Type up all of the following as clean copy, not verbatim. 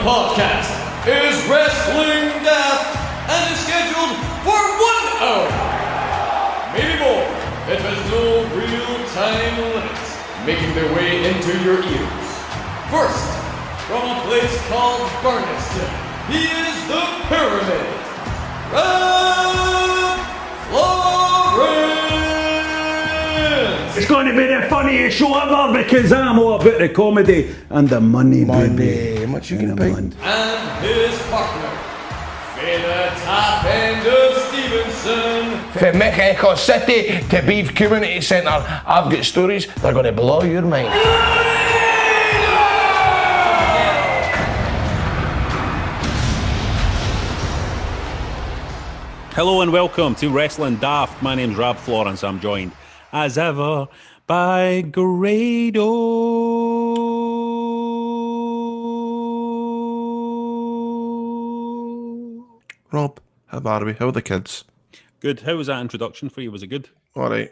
podcast is Wrestling Daft and is scheduled for 1 hour. Maybe more. It has no real time limits, making their way into your ears. First, from a place called Barneston, he is the Pyramid. Rab It's going to be the funniest show ever because I'm all about the comedy and the money, baby. How much you gonna pay? And his partner, the top end of Stevenson. From Mexico City to Beef Community Centre, I've got stories that are going to blow your mind. Hello and welcome to Wrestling Daft. My name's Rab Florence. I'm joined, as ever, by Grado. Rob, how are we? How are the kids? Good. How was that introduction for you? Was it good? All right.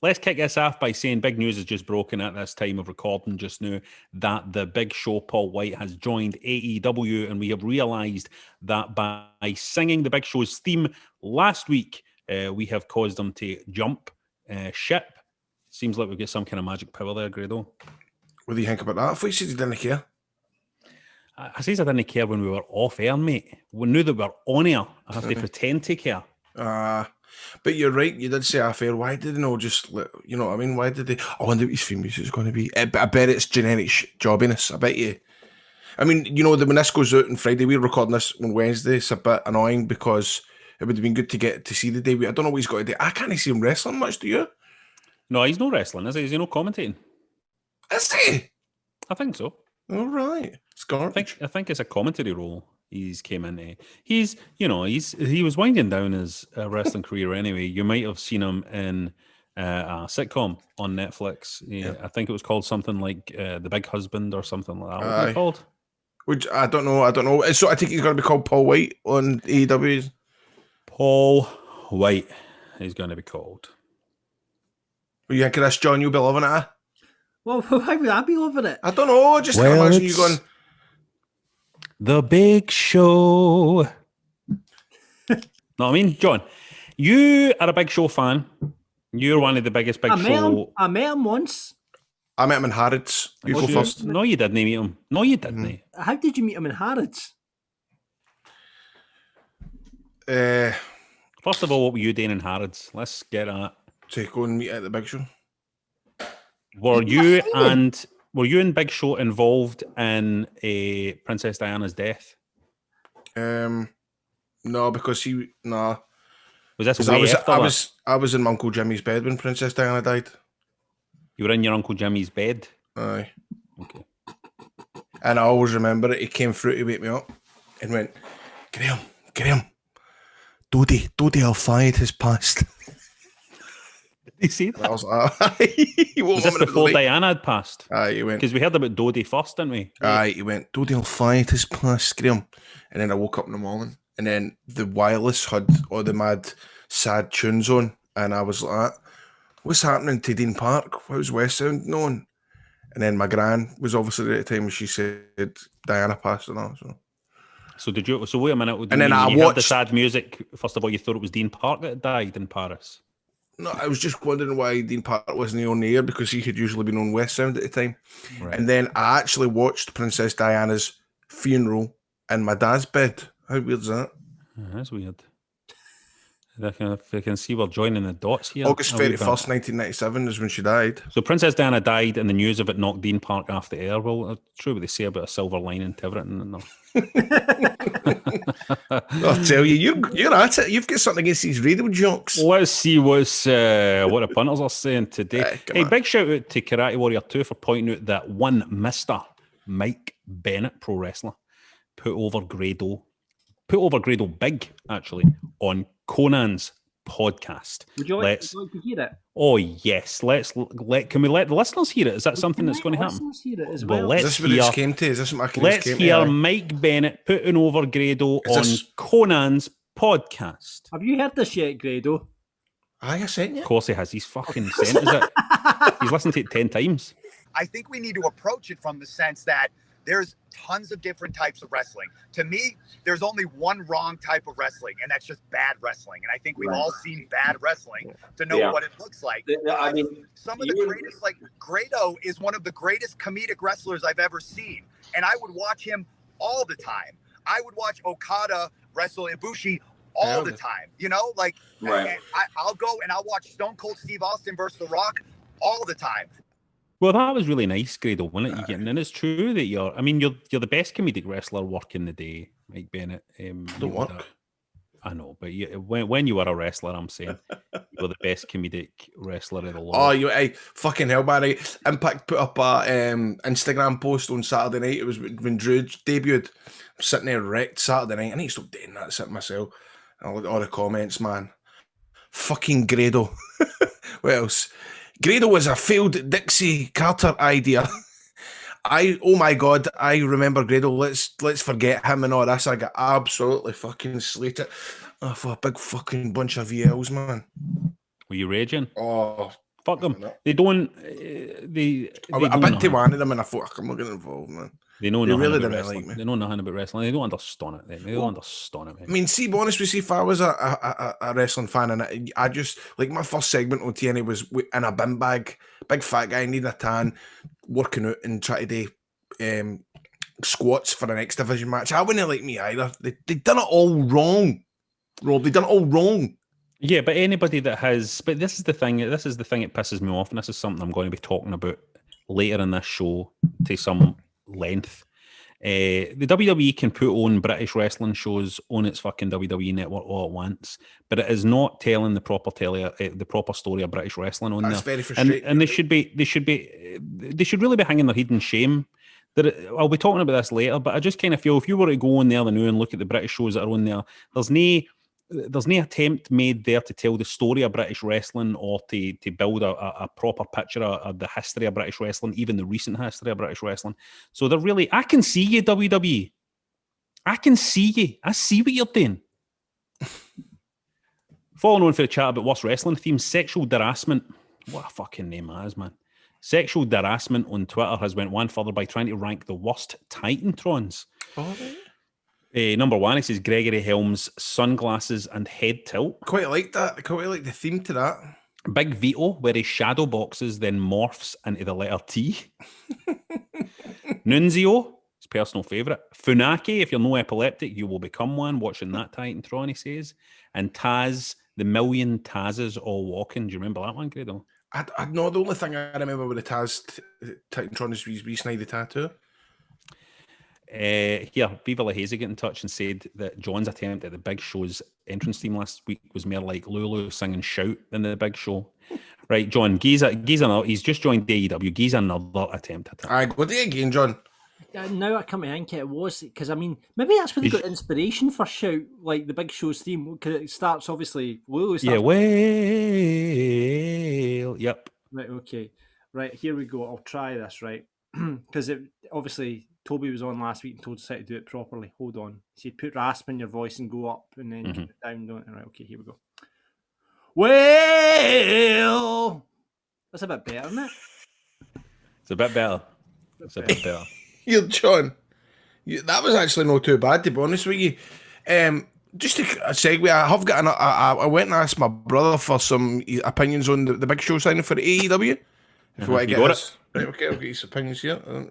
Let's kick this off by saying big news has just broken at this time of recording just now that the Big Show Paul White has joined AEW, and we have realised that by singing the Big Show's theme last week, we have caused them to jump ship. Seems like we've got some kind of magic power there, Grado. What do you think about that? I thought you said you didn't care. I says I didn't care when we were off air, mate. We knew that we were on air. I have to pretend to care. But you're right, you did say off air. Why did they not just, you know what I mean? Why did they? I wonder what his theme music is going to be. I bet it's generic jobbiness. I bet you. I mean, you know, when this goes out on Friday, we're recording this on Wednesday. It's a bit annoying because it would have been good to get to see the day. I don't know what he's got to do. I can't see him wrestling much, do you? No, he's not wrestling, is he? Is he not commentating? Is he? I think so. All right. It's garbage. I think it's a commentary role he's came into. He was winding down his wrestling career anyway. You might have seen him in a sitcom on Netflix. Yeah. I think it was called something like The Big Husband or something like that. What was it called? Which I don't know. So I think he's going to be called Paul White on AEW. Paul White is going to be called. Well, you think of this, John? You'll be loving it, eh? Well, why would I be loving it? I don't know. Just can't imagine you going. The Big Show. Know what I mean? John, you are a Big Show fan. You're one of the biggest Big Show. I met him once. I met him in Harrods. You go first. No, you didn't meet him. No, you didn't. How did you meet him in Harrods? First of all, what were you doing in Harrods? Let's get at. To go and meet at the Big Show. Were you and Big Show involved in Princess Diana's death? No, because Was this I was in my Uncle Jimmy's bed when Princess Diana died. You were in your Uncle Jimmy's bed? Aye. Okay. And I always remember it. He came through to wake me up and went, Graham, Dodie Al-Fayed has passed. Did he see that? I was like, was this before Diana had passed? Aye, he went. Because we heard about Dodie first, didn't we? Aye, he went, Dodie Al-Fayed has passed, Graham. And then I woke up in the morning and then the wireless had all the mad, sad tunes on. And I was like, what's happening to Dean Park? How's West Sound known? And then my gran was obviously there at the time when she said Diana passed and all. So did you? So wait a minute. And then I watched heard the sad music. First of all, you thought it was Dean Park that had died in Paris. No, I was just wondering why Dean Park wasn't on the air because he had usually been on West Sound at the time. Right. And then I actually watched Princess Diana's funeral in my dad's bed. How weird is that? That's weird. If you can see, we're joining the dots here. August 31st, 1997 is when she died. So Princess Diana died and the news of it knocked Dean Park off the air. Well, it's true what they say about a silver lining to everything. I'll tell you, you're at it. You've got something against these radio jokes. Let's see what the punters are saying today. Hey, big shout out to Karate Warrior 2 for pointing out that one Mr. Mike Bennett, pro wrestler, put over Grado big, actually, on Conan's podcast. Would you like to hear it? Oh yes, can we let the listeners hear it? Is that something that's going to happen? Listeners hear it as well. Let's is this what it came to? Is this what let's hear Mike Bennett putting over Grado on Conan's podcast. Have you heard this yet, Grado? I sent you. Of course he has. He's fucking sent it. He's listened to it 10 times. I think we need to approach it from the sense that There's tons of different types of wrestling. To me, there's only one wrong type of wrestling, and that's just bad wrestling. And I think we've all seen bad wrestling to know what it looks like. I mean, some of the greatest, like Grado is one of the greatest comedic wrestlers I've ever seen. And I would watch him all the time. I would watch Okada wrestle Ibushi all the time, you know, like, and I'll go and I'll watch Stone Cold Steve Austin versus The Rock all the time. Well, that was really nice, Grado, wasn't it? You getting, and it's true that you're the best comedic wrestler working the day, Mike Bennett. Don't work. I know, but when you were a wrestler, I'm saying you were the best comedic wrestler of the lot. Oh, fucking hell, Barry. Impact put up a Instagram post on Saturday night. It was when Drew debuted. I'm sitting there wrecked Saturday night. I need to stop doing that, sitting myself. I look at all the comments, man. Fucking Grado. What else? Grado was a failed Dixie Carter idea. Oh my God, I remember Grado. Let's forget him and all this. I got absolutely fucking slated for a big fucking bunch of VLs, man. Were you raging? Oh, fuck them. They don't. I've been to one of them and I thought, I'm not getting involved, man. They know they nothing really about didn't wrestling. like me. They know nothing about wrestling. They don't understand it. They don't understand it. Man. I mean, see, be honest with you, if I was a wrestling fan and I just, like my first segment on TNA was in a bin bag, big fat guy, needing a tan, working out and trying to do squats for an X Division match. I wouldn't like me either. They done it all wrong, Rob. They done it all wrong. Yeah, but anybody that has, but this is the thing that pisses me off, and this is something I'm going to be talking about later in this show to some length. The WWE can put on British wrestling shows on its fucking WWE network all at once, but it is not telling the proper story of British wrestling on there. That's very frustrating. And they should really be hanging their head in shame. I'll be talking about this later, but I just kind of feel if you were to go on there now and look at the British shows that are on there, there's no attempt made there to tell the story of British wrestling or to build a proper picture of the history of British wrestling, even the recent history of British wrestling. So they're really, I can see you, WWE. I can see you. I see what you're doing. Following on for the chat about worst wrestling themes, sexual harassment. What a fucking name that is, man. Sexual harassment on Twitter has went one further by trying to rank the worst Titantrons. Oh, number one, it says Gregory Helms, sunglasses and head tilt. Quite like that. I quite like the theme to that. Big Vito, where he shadow boxes, then morphs into the letter T. Nunzio, his personal favourite. Funaki, if you're no epileptic, you will become one. Watching that Titantron, he says. And Taz, the million Tazes all walking. Do you remember that one, Grado? I know the only thing I remember with the Taz Titantron is we snide the tattoo. Here, Viva La Hazy got in touch and said that John's attempt at the Big Show's entrance theme last week was more like Lulu singing Shout than the Big Show. Right, John, he's just joined AEW. He's another attempt at it. I go to again, John. Now I come to think it was, because I mean, maybe that's where they got inspiration for Shout, like the Big Show's theme, because it starts obviously, Lulu starts. Yeah, well, yep. Right, okay. Right, here we go. I'll try this, right? Because obviously Toby was on last week and told us how to do it properly. Hold on. He said put rasp in your voice and go up and then keep it down, don't it? Right, okay, here we go. Well, that's a bit better, isn't it? It's a bit better. You're John. That was actually not too bad, to be honest with you. Just a segue, I went and asked my brother for some opinions on the Big Show signing for the AEW. If you want to get this. Right, okay, I'll get his opinions here. Who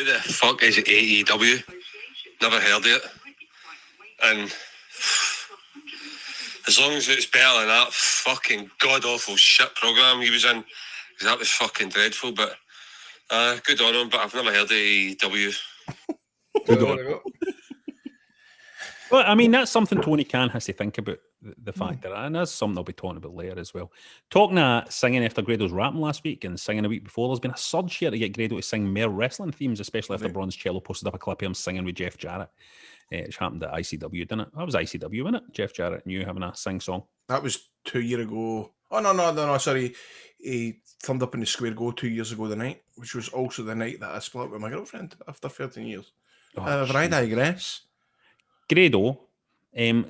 the fuck is AEW? Never heard of it. And as long as it's better than that fucking god-awful shit programme he was in, because that was fucking dreadful, but good on him, but I've never heard of AEW. Good on him. Well, I mean, that's something Tony Khan has to think about, the fact that, and that's something I'll be talking about later as well. Talking singing after Grado's rapping last week and singing a week before, there's been a surge here to get Grado to sing more wrestling themes, especially after Bronze Cello posted up a clip of him singing with Jeff Jarrett, which happened at ICW, didn't it? That was ICW, wasn't it? Jeff Jarrett and you having a sing song. That was 2 years ago. Oh, no, sorry. He thumbed up in the Square Go 2 years ago the night, which was also the night that I split up with my girlfriend after 13 years. But I digress. Grado,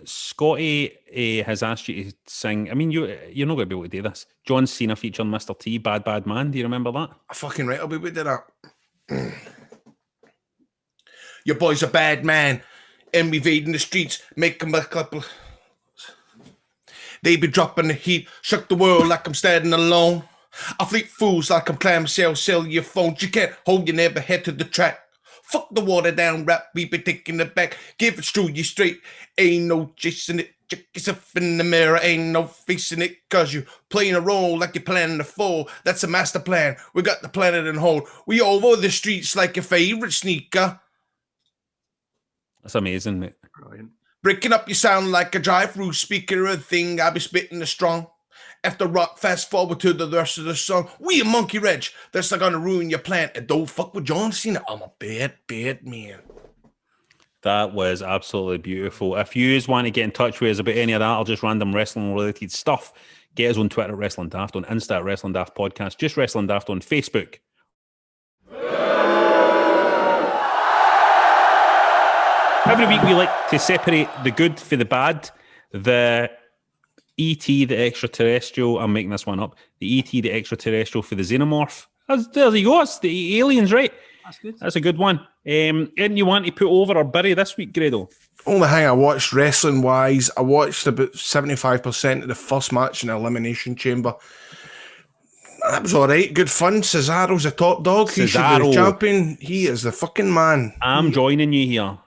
Scotty has asked you to sing. I mean, you're not going to be able to do this. John Cena featuring Mr. T, Bad Bad Man. Do you remember that? I fucking right, I'll be able to do that. Your boy's a bad man, and we invading the streets, make him a couple. They be dropping the heat, shook the world like I'm standing alone. I fleet fools like I'm clamshell, sell your phones. You can't hold your never head to the track. Fuck the water down rap, we be taking it back. Give it through you straight, ain't no chasing it. Check yourself in the mirror, ain't no facing it. Cause you playing a role like you're planning to fall. That's a master plan, we got the planet in hold. We all over the streets like your favorite sneaker. That's amazing, mate. Brilliant. Breaking up your sound like a drive-through speaker of thing. I be spitting the strong. After rock, fast forward to the rest of the song. We a monkey reg. That's not gonna ruin your plan. And don't fuck with John Cena. I'm a bad, bad man. That was absolutely beautiful. If you want to get in touch with us about any of that or just random wrestling related stuff, get us on Twitter at Wrestling Daft, on Insta at Wrestling Daft Podcast, just Wrestling Daft on Facebook. Every week we like to separate the good for the bad. The ET, the extraterrestrial, I'm making this one up. The ET, the extraterrestrial for the xenomorph. There you go. It's the aliens, right? That's good. That's a good one. Anything you want to put over or bury this week, Grado? Only thing I watched wrestling-wise, I watched about 75% of the first match in the Elimination Chamber. That was all right. Good fun. Cesaro's a top dog. He should be the champion. He is the fucking man. I'm joining you here.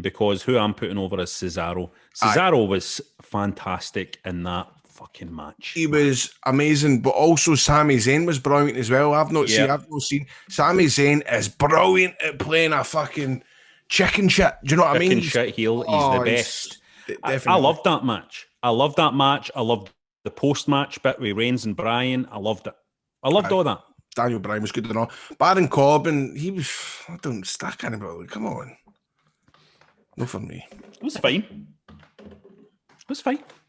Because who I'm putting over is Cesaro. Cesaro was fantastic in that fucking match. He was amazing, but also Sami Zayn was brilliant as well. I've not seen. Sami Zayn is brilliant at playing a fucking chicken shit. Do you know what I mean? Chicken shit heel. He's the best. I loved that match. I loved the post-match bit with Reigns and Bryan. I loved it. I loved all that. Daniel Bryan was good and all. Baron Corbin, he was. I can't remember. Come on. No for me. It was fine.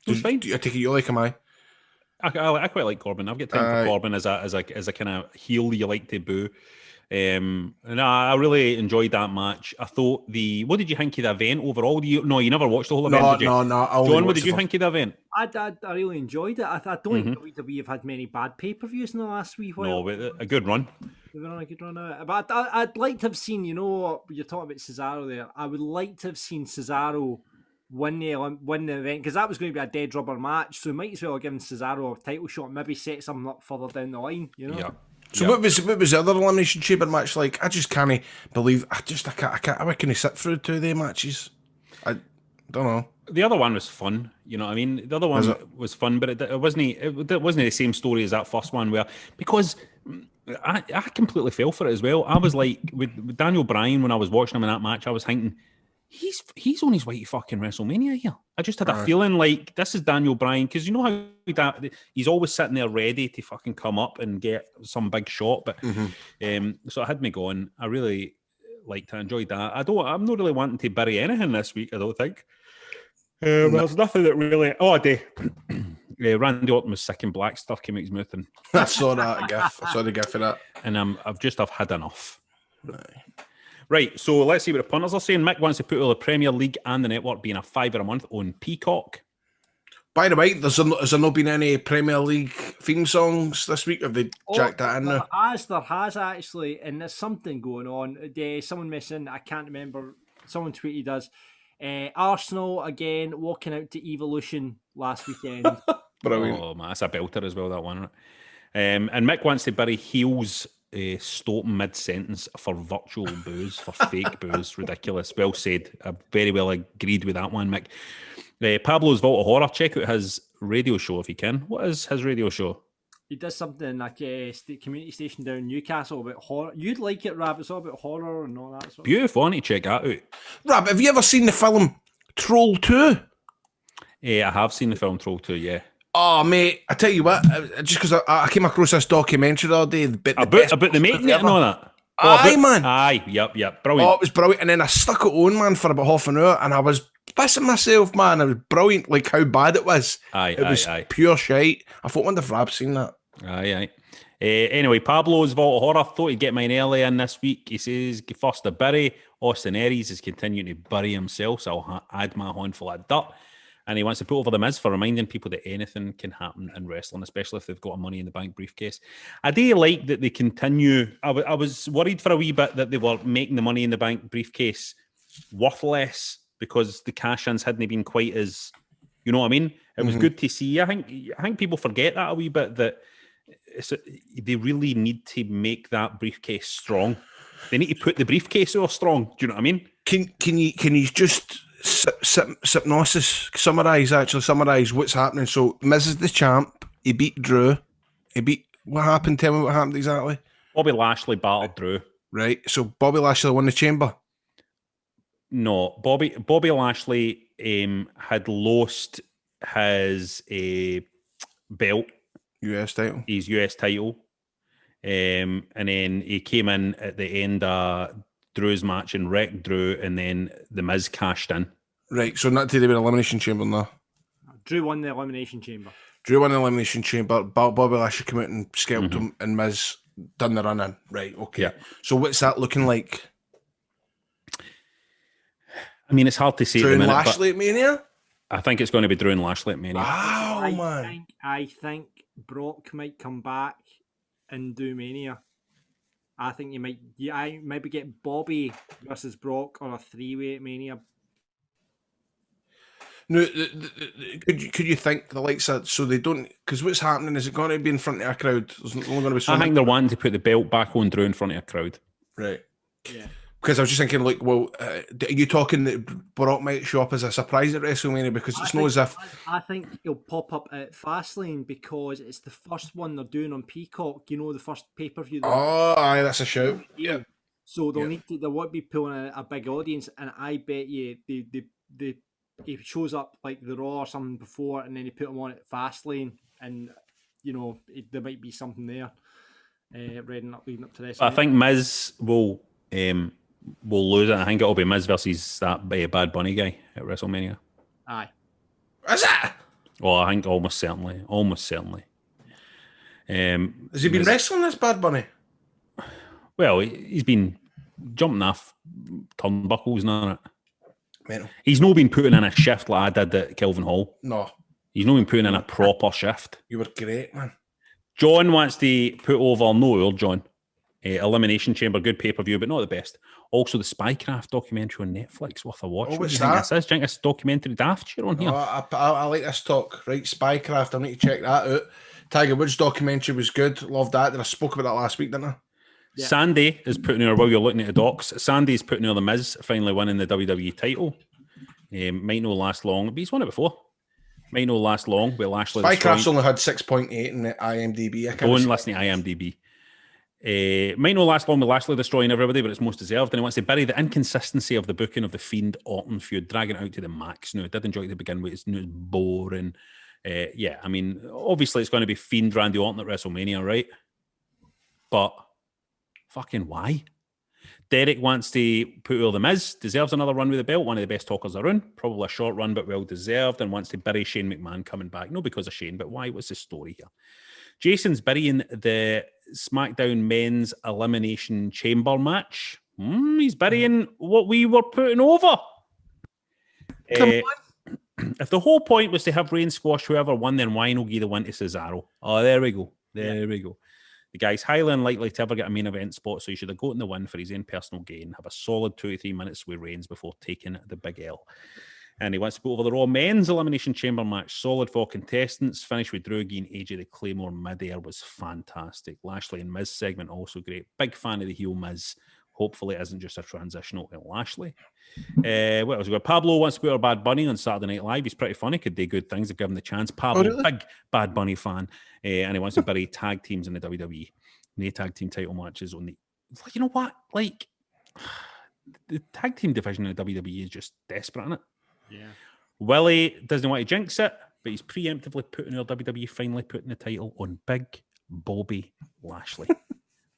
I take it you like him, I quite like Corbin. I've got time for Corbin as a kind of heel you like to boo. And I really enjoyed that match. I thought what did you think of the event overall? You never watched the whole event, did you? No. John, what did you think of the event? I really enjoyed it. I don't think WWE have had many bad pay-per-views in the last wee while. No, but a good run. We've been on a good run of it. But I'd like to have seen, you're talking about Cesaro there. I would like to have seen Cesaro win the event, because that was going to be a dead rubber match. So might as well have given Cesaro a title shot, maybe set something up further down the line, Yeah. So what was the other Elimination Chamber match like? I just can't believe. I can't. How can I sit through 2 of their matches? I don't know. The other one was fun. You know what I mean? The other one was fun, but it wasn't the same story as that first one. Because I completely fell for it as well. I was like with Daniel Bryan when I was watching him in that match. I was thinking he's on his way to fucking WrestleMania here. I just had a feeling like this is Daniel Bryan, because you know how he's always sitting there ready to fucking come up and get some big shot. But so it had me going. I really liked it. I enjoyed that. I'm not really wanting to bury anything this week, I don't think. There's nothing that really. Randy Orton was sick and black stuff came out his mouth, and I saw that gif. I saw the gif of that, and I've had enough. Right, so let's see what the punters are saying. Mick wants to put all the Premier League and the network being a $5 a month on Peacock. By the way, has there not been any Premier League theme songs this week? Have they jacked that in there? There has actually, and there's something going on. Someone missing, I can't remember. Someone tweeted us. Arsenal again walking out to Evolution last weekend. Brilliant. Oh man, that's a belter as well, that one. And Mick wants to bury heels stop mid-sentence for virtual boos, for fake boos. Ridiculous. Well said. I very well agreed with that one, Mick. Pablo's Vault of Horror, check out his radio show if you can. What is his radio show? He does something like a community station down in Newcastle about horror. You'd like it, Rab. It's all about horror and all that sort of Beautiful. I need to check that out. Rab, have you ever seen the film Troll 2? I have seen the film Troll 2, yeah. Oh, mate, I tell you what, just because I came across this documentary the other day about the making it and all that. Man. Aye, yep, brilliant. Oh, it was brilliant. And then I stuck it on, man, for about half an hour, and I was pissing myself, man. It was brilliant, like how bad it was. It was pure shite. I thought, wonder if Rab's seen that. Aye. Anyway, Pablo's Vault of Horror, thought he'd get mine early in this week. He says, first to bury. Austin Aries is continuing to bury himself, so I'll add my handful of dirt. And he wants to put over The Miz for reminding people that anything can happen in wrestling, especially if they've got a Money in the Bank briefcase. I do like that they continue. I was worried for a wee bit that they were making the Money in the Bank briefcase worth less because the cash-ins hadn't been quite as, you know what I mean? It was good to see. I think people forget that a wee bit, that they really need to make that briefcase strong. They need to put the briefcase over strong. Do you know what I mean? Can you just summarise what's happening? So Miz is the champ. He beat Drew. What happened? Tell me what happened exactly. Bobby Lashley battled Drew. Right. So Bobby Lashley won the chamber. No, Bobby Lashley had lost his belt, US title. his US title, and then he came in at the end of Drew's match and wrecked Drew, and then the Miz cashed in. Right, so not to do with Elimination Chamber now. Drew won the Elimination Chamber. Bobby Lashley came out and scalped him, and Miz done the run in. Right, okay. Yeah. So what's that looking like? I mean, it's hard to say. Drew at the and minute, Lashley at Mania? I think it's going to be Drew and Lashley at Mania. Wow, man. I think Brock might come back and do Mania. I think I maybe get Bobby versus Brock on a 3-way at Mania. No, could you think the likes of, so they don't, because what's happening, is it going to be in front of a crowd? There's only going to be so I think many. they're wanting to put the belt back on Drew in front of a crowd. Right. Yeah. Because I was just thinking, like, well, are you talking that Brock might show up as a surprise at WrestleMania? Because it's not as if... I think he'll pop up at Fastlane because it's the first one they're doing on Peacock. You know, the first pay-per-view. Oh, aye, that's a shout. Yeah. So they won't be pulling a big audience, and I bet you he shows up like the Raw or something before, and then you put him on at Fastlane, and you know there might be something there. Leading up to this. I think Miz will lose it. I think it'll be Miz versus that Bad Bunny guy at WrestleMania. Aye. Is that? Well, I think almost certainly. Has he been wrestling this Bad Bunny? Well, he's been jumping off turnbuckles and all that. Mental. He's not been putting in a shift like I did at Kelvin Hall. No. He's not been putting in a proper shift. You were great, man. John wants to put over, John. Elimination Chamber, good pay-per-view, but not the best. Also, the Spycraft documentary on Netflix, worth a watch. Oh, what's that? that? Do you think it's documentary Daft shit on here? Oh, I like this talk. Right, Spycraft, I need to check that out. Tiger Woods documentary was good. Loved that. I spoke about that last week, didn't I? Yeah. Sandy is putting her, while you're looking at the docs, Sandy's putting her The Miz finally winning the WWE title. Might not last long, but he's won it before. Might not last long, but Lashley... Spycraft's only had 6.8 in the IMDb. Don't listen to IMDb. Might not last long with Lashley destroying everybody, but it's most deserved. And he wants to bury the inconsistency of the booking of the Fiend Orton feud, dragging it out to the max. No, I did enjoy it to begin with. It's boring. Yeah, I mean, obviously it's going to be Fiend Randy Orton at WrestleMania, right? But fucking why? Derek wants to put over The Miz, deserves another run with the belt, one of the best talkers around, probably a short run but well deserved, and wants to bury Shane McMahon coming back. Not because of Shane, but why? What's the story here? Jason's burying the SmackDown Men's Elimination Chamber match. He's burying what we were putting over. Come on. If the whole point was to have Reigns squash whoever won, then why not give the win to Cesaro? Oh, there we go. We go. The guy's highly unlikely to ever get a main event spot, so he should have gotten the win for his own personal gain, have a solid 2 to 3 minutes with Reigns before taking the big L. And he wants to put over the Raw Men's Elimination Chamber match. Solid for contestants. Finished with Drew again. AJ the Claymore mid-air was fantastic. Lashley and Miz segment also great. Big fan of the heel Miz. Hopefully it isn't just a transitional to Lashley. What else we got? Pablo wants to put our Bad Bunny on Saturday Night Live. He's pretty funny. Could do good things if given the chance. Pablo, really? Big Bad Bunny fan. And he wants to bury tag teams in the WWE. No tag team title matches on the... You know what? Like, the tag team division in the WWE is just desperate, isn't it? Yeah. Willie doesn't want to jinx it, but he's preemptively putting our WWE finally putting the title on Big Bobby Lashley.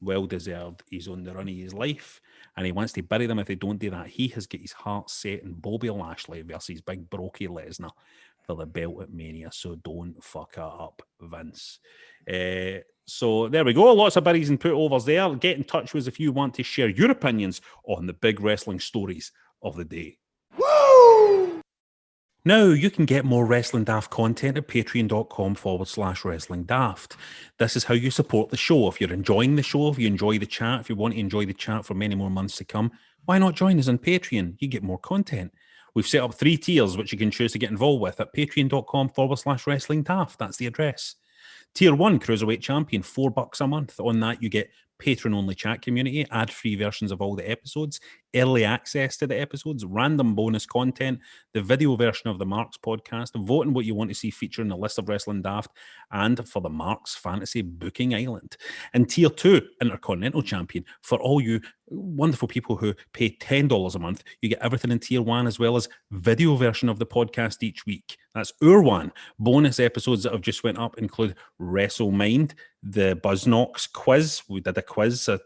Well deserved. He's on the run of his life, and he wants to bury them if they don't do that. He has got his heart set on Bobby Lashley versus Big Brokey Lesnar for the belt at Mania. So don't fuck it up, Vince. So there we go. Lots of buries and put overs there. Get in touch with us if you want to share your opinions on the big wrestling stories of the day. Now you can get more Wrestling Daft content at patreon.com/Wrestling Daft. This is how you support the show. If you're enjoying the show, if you enjoy the chat, if you want to enjoy the chat for many more months to come, why not join us on Patreon? You get more content. We've set up 3 tiers which you can choose to get involved with at patreon.com/Wrestling Daft. That's the address. Tier 1, Cruiserweight Champion, $4 a month. On that, you get patron-only chat community, ad-free versions of all the episodes, early access to the episodes, random bonus content, the video version of the Marks podcast, voting what you want to see featured in the list of Wrestling Daft, and for the Marks Fantasy Booking Island. And Tier 2, Intercontinental Champion, for all you wonderful people who pay $10 a month, you get everything in Tier 1 as well as video version of the podcast each week. That's our one. Bonus episodes that have just went up include WrestleMind, the Buzznocks quiz. We did a quiz, a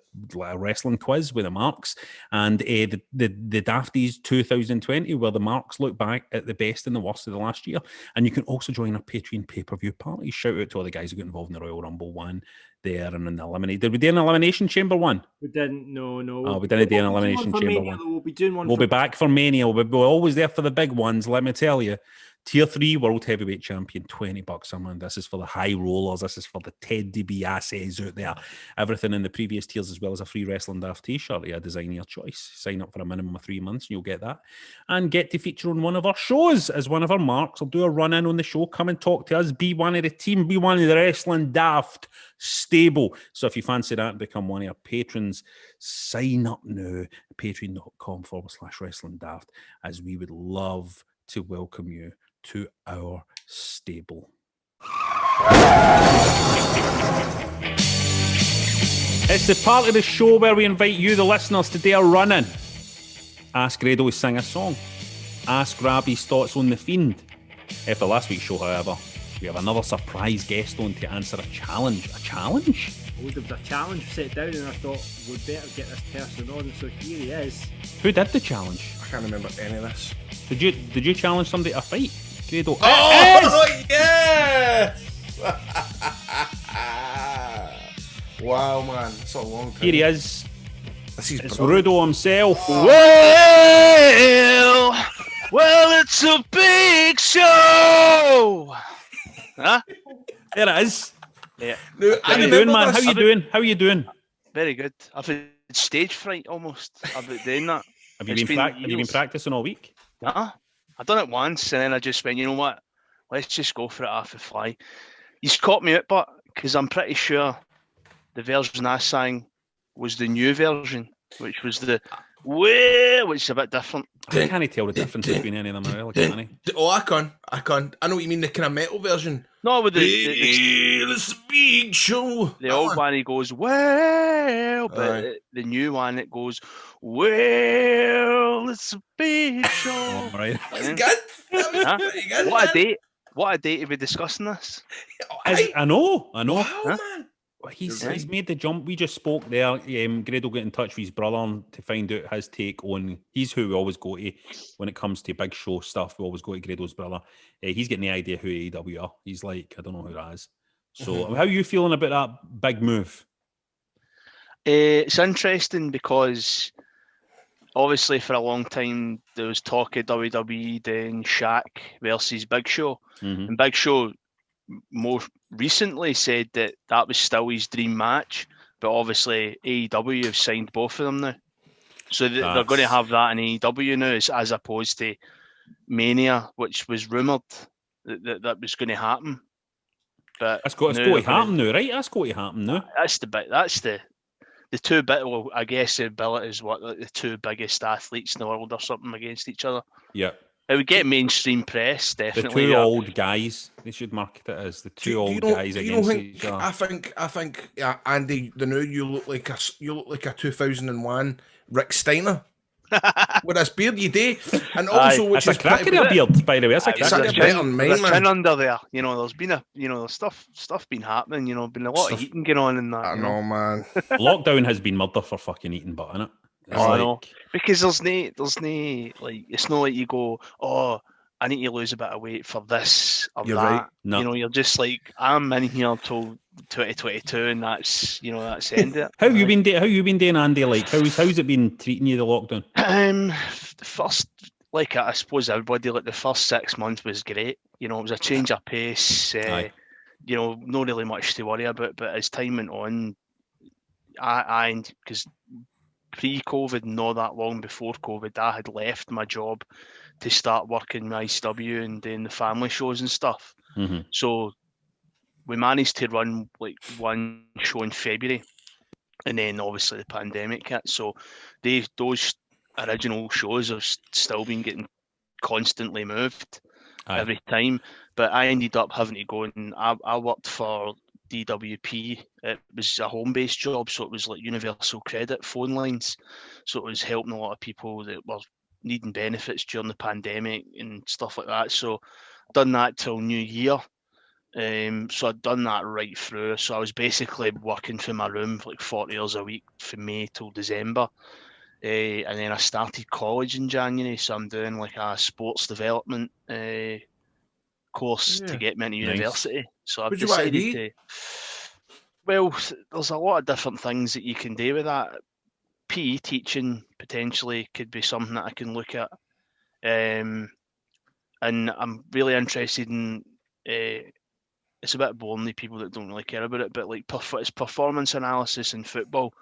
wrestling quiz with the Marks, and the Dafties 2020, where the Marks look back at the best and the worst of the last year. And you can also join our Patreon pay-per-view party. Shout out to all the guys who got involved in the Royal Rumble one there and in the Elimination. Did we do an Elimination Chamber one? We didn't. No. Oh, we didn't do an Elimination Chamber one. We'll be doing one. We'll be back for Mania. We're always there for the big ones, let me tell you. Tier 3, World Heavyweight Champion, $20 a month. This is for the high rollers. This is for the Ted DiBiase's out there. Everything in the previous tiers, as well as a free Wrestling Daft t-shirt. Yeah, design your choice. Sign up for a minimum of 3 months and you'll get that. And get to feature on one of our shows as one of our Marks. I'll do a run-in on the show. Come and talk to us. Be one of the team. Be one of the Wrestling Daft stable. So if you fancy that and become one of our patrons, sign up now. Patreon.com/Wrestling Daft, as we would love to welcome you to our stable. It's the part of the show where we invite you, the listeners, to do a run-in. Ask Grado to sing a song. Ask Rab his thoughts on The Fiend. After last week's show, however, we have another surprise guest on to answer a challenge. A challenge? Oh, there was a challenge set down and I thought we'd better get this person on, so here he is. Who did the challenge? I can't remember any of this. Did you challenge somebody to a fight? Grado. Oh, yes! Wow, man. That's a long time. Here he is. This is It's brilliant. Rudo himself. Well, it's a big show. Huh? There it is. Yeah. No, How you doing, man? How you doing? Very good. I've had stage fright almost about doing that. Have you It's been years. practicing all week? Nah, I done it once and then I just went, you know what? Let's just go for it off the fly. He's caught me out, but because I'm pretty sure the version I sang was the new version, which was the which is a bit different. I can't tell the difference between any of them, really, can I? Oh, I can. I know what you mean, the kind of metal version. No, with the It's a big show. the old one, he goes, well, but Aye. the new one, it goes, well, it's a big show. All right. That's good. That was Huh? pretty good. What a man. date. What a day to be discussing this. Aye. I know. Wow, Huh? man. He's You're right. made the jump. We just spoke there. Grado got in touch with his brother to find out his take on. He's who we always go to when it comes to big show stuff. We always go to Grado's brother. He's getting the idea who AEW are. He's like, I don't know who that is. So, how are you feeling about that big move? It's interesting because obviously for a long time there was talk of WWE doing Shaq versus Big Show. Mhm. And Big Show more recently said that that was still his dream match, but obviously AEW have signed both of them now. So they're going to That's- have that in AEW now as opposed to Mania, which was rumoured that was going to happen. But It's got now to they're gonna- happen now, right? That's got to happen now. That's the bit. That's the two bit. Well, I guess the ability is what, like the two biggest athletes in the world or something against each other. Yeah. It would get mainstream press, The definitely. two yeah. old guys. They should market it as the two old guys against each other. I think, Andy, the new you look like a 2001 Rick Steiner with his beard, you do, and also which That's a is pretty cracker of a beard, by the way. That's a Aye, It's cracker. like there's a a better chin- than there's mine, a chin man. under there. You know, there's been stuff been happening. You know, been a lot Stuff- of eating going on in that. I you know, man. Lockdown has been murder for fucking eating butt, innit? It's Oh, I like- know. Because there's no like it's not like you go, oh, I need to lose a bit of weight for this or You're that. right. No. You know, you're just like, I'm in here till 2022, and that's the end of it. How you been doing, Andy? Like, how's it been treating you, the lockdown? The first like I suppose everybody, like the first 6 months was great. You know, it was a change of pace. Aye. You know, not really much to worry about. But as time went on, because pre-COVID, not that long before COVID, I had left my job to start working with ICW and doing the family shows and stuff. Mhm. So we managed to run like one show in February, and then obviously the pandemic hit. So those original shows have still been getting constantly moved Aye. every time. But I ended up having to go and I worked for DWP. It was a home-based job, so it was like universal credit phone lines. So it was helping a lot of people that were needing benefits during the pandemic and stuff like that. So done that till New Year. So I'd done that right through. So I was basically working from my room for like 40 hours a week from May till December. And then I started college in January, so I'm doing like a sports development course to get me into Nice. university. So I've What'd you want to decided be? to. Well, there's a lot of different things that you can do with that. PE teaching potentially could be something that I can look at, and I'm really interested in. It's a bit boring to people that don't really care about it, but like it's performance analysis in football.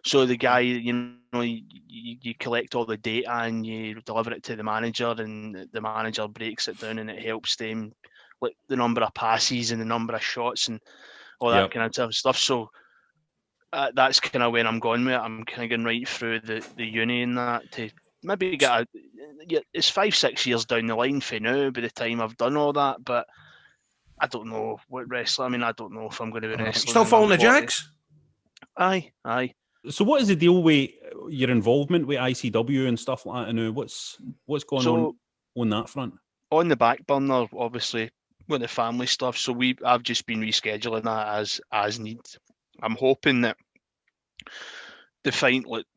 So the guy, you know, you collect all the data and you deliver it to the manager, and the manager breaks it down and it helps them, like the number of passes and the number of shots and all that kind of stuff. So that's kind of where I'm going with it. I'm kind of going right through the uni and that to maybe get it's 5-6 years down the line for now by the time I've done all that, but I don't know what wrestling. I mean, I don't know if I'm going to be wrestling. Still following the 40. Jags? Aye. So what is the deal with your involvement with ICW and stuff like that? And what's going on that front? On the back burner, obviously, with the family stuff. So I've just been rescheduling that as need. I'm hoping that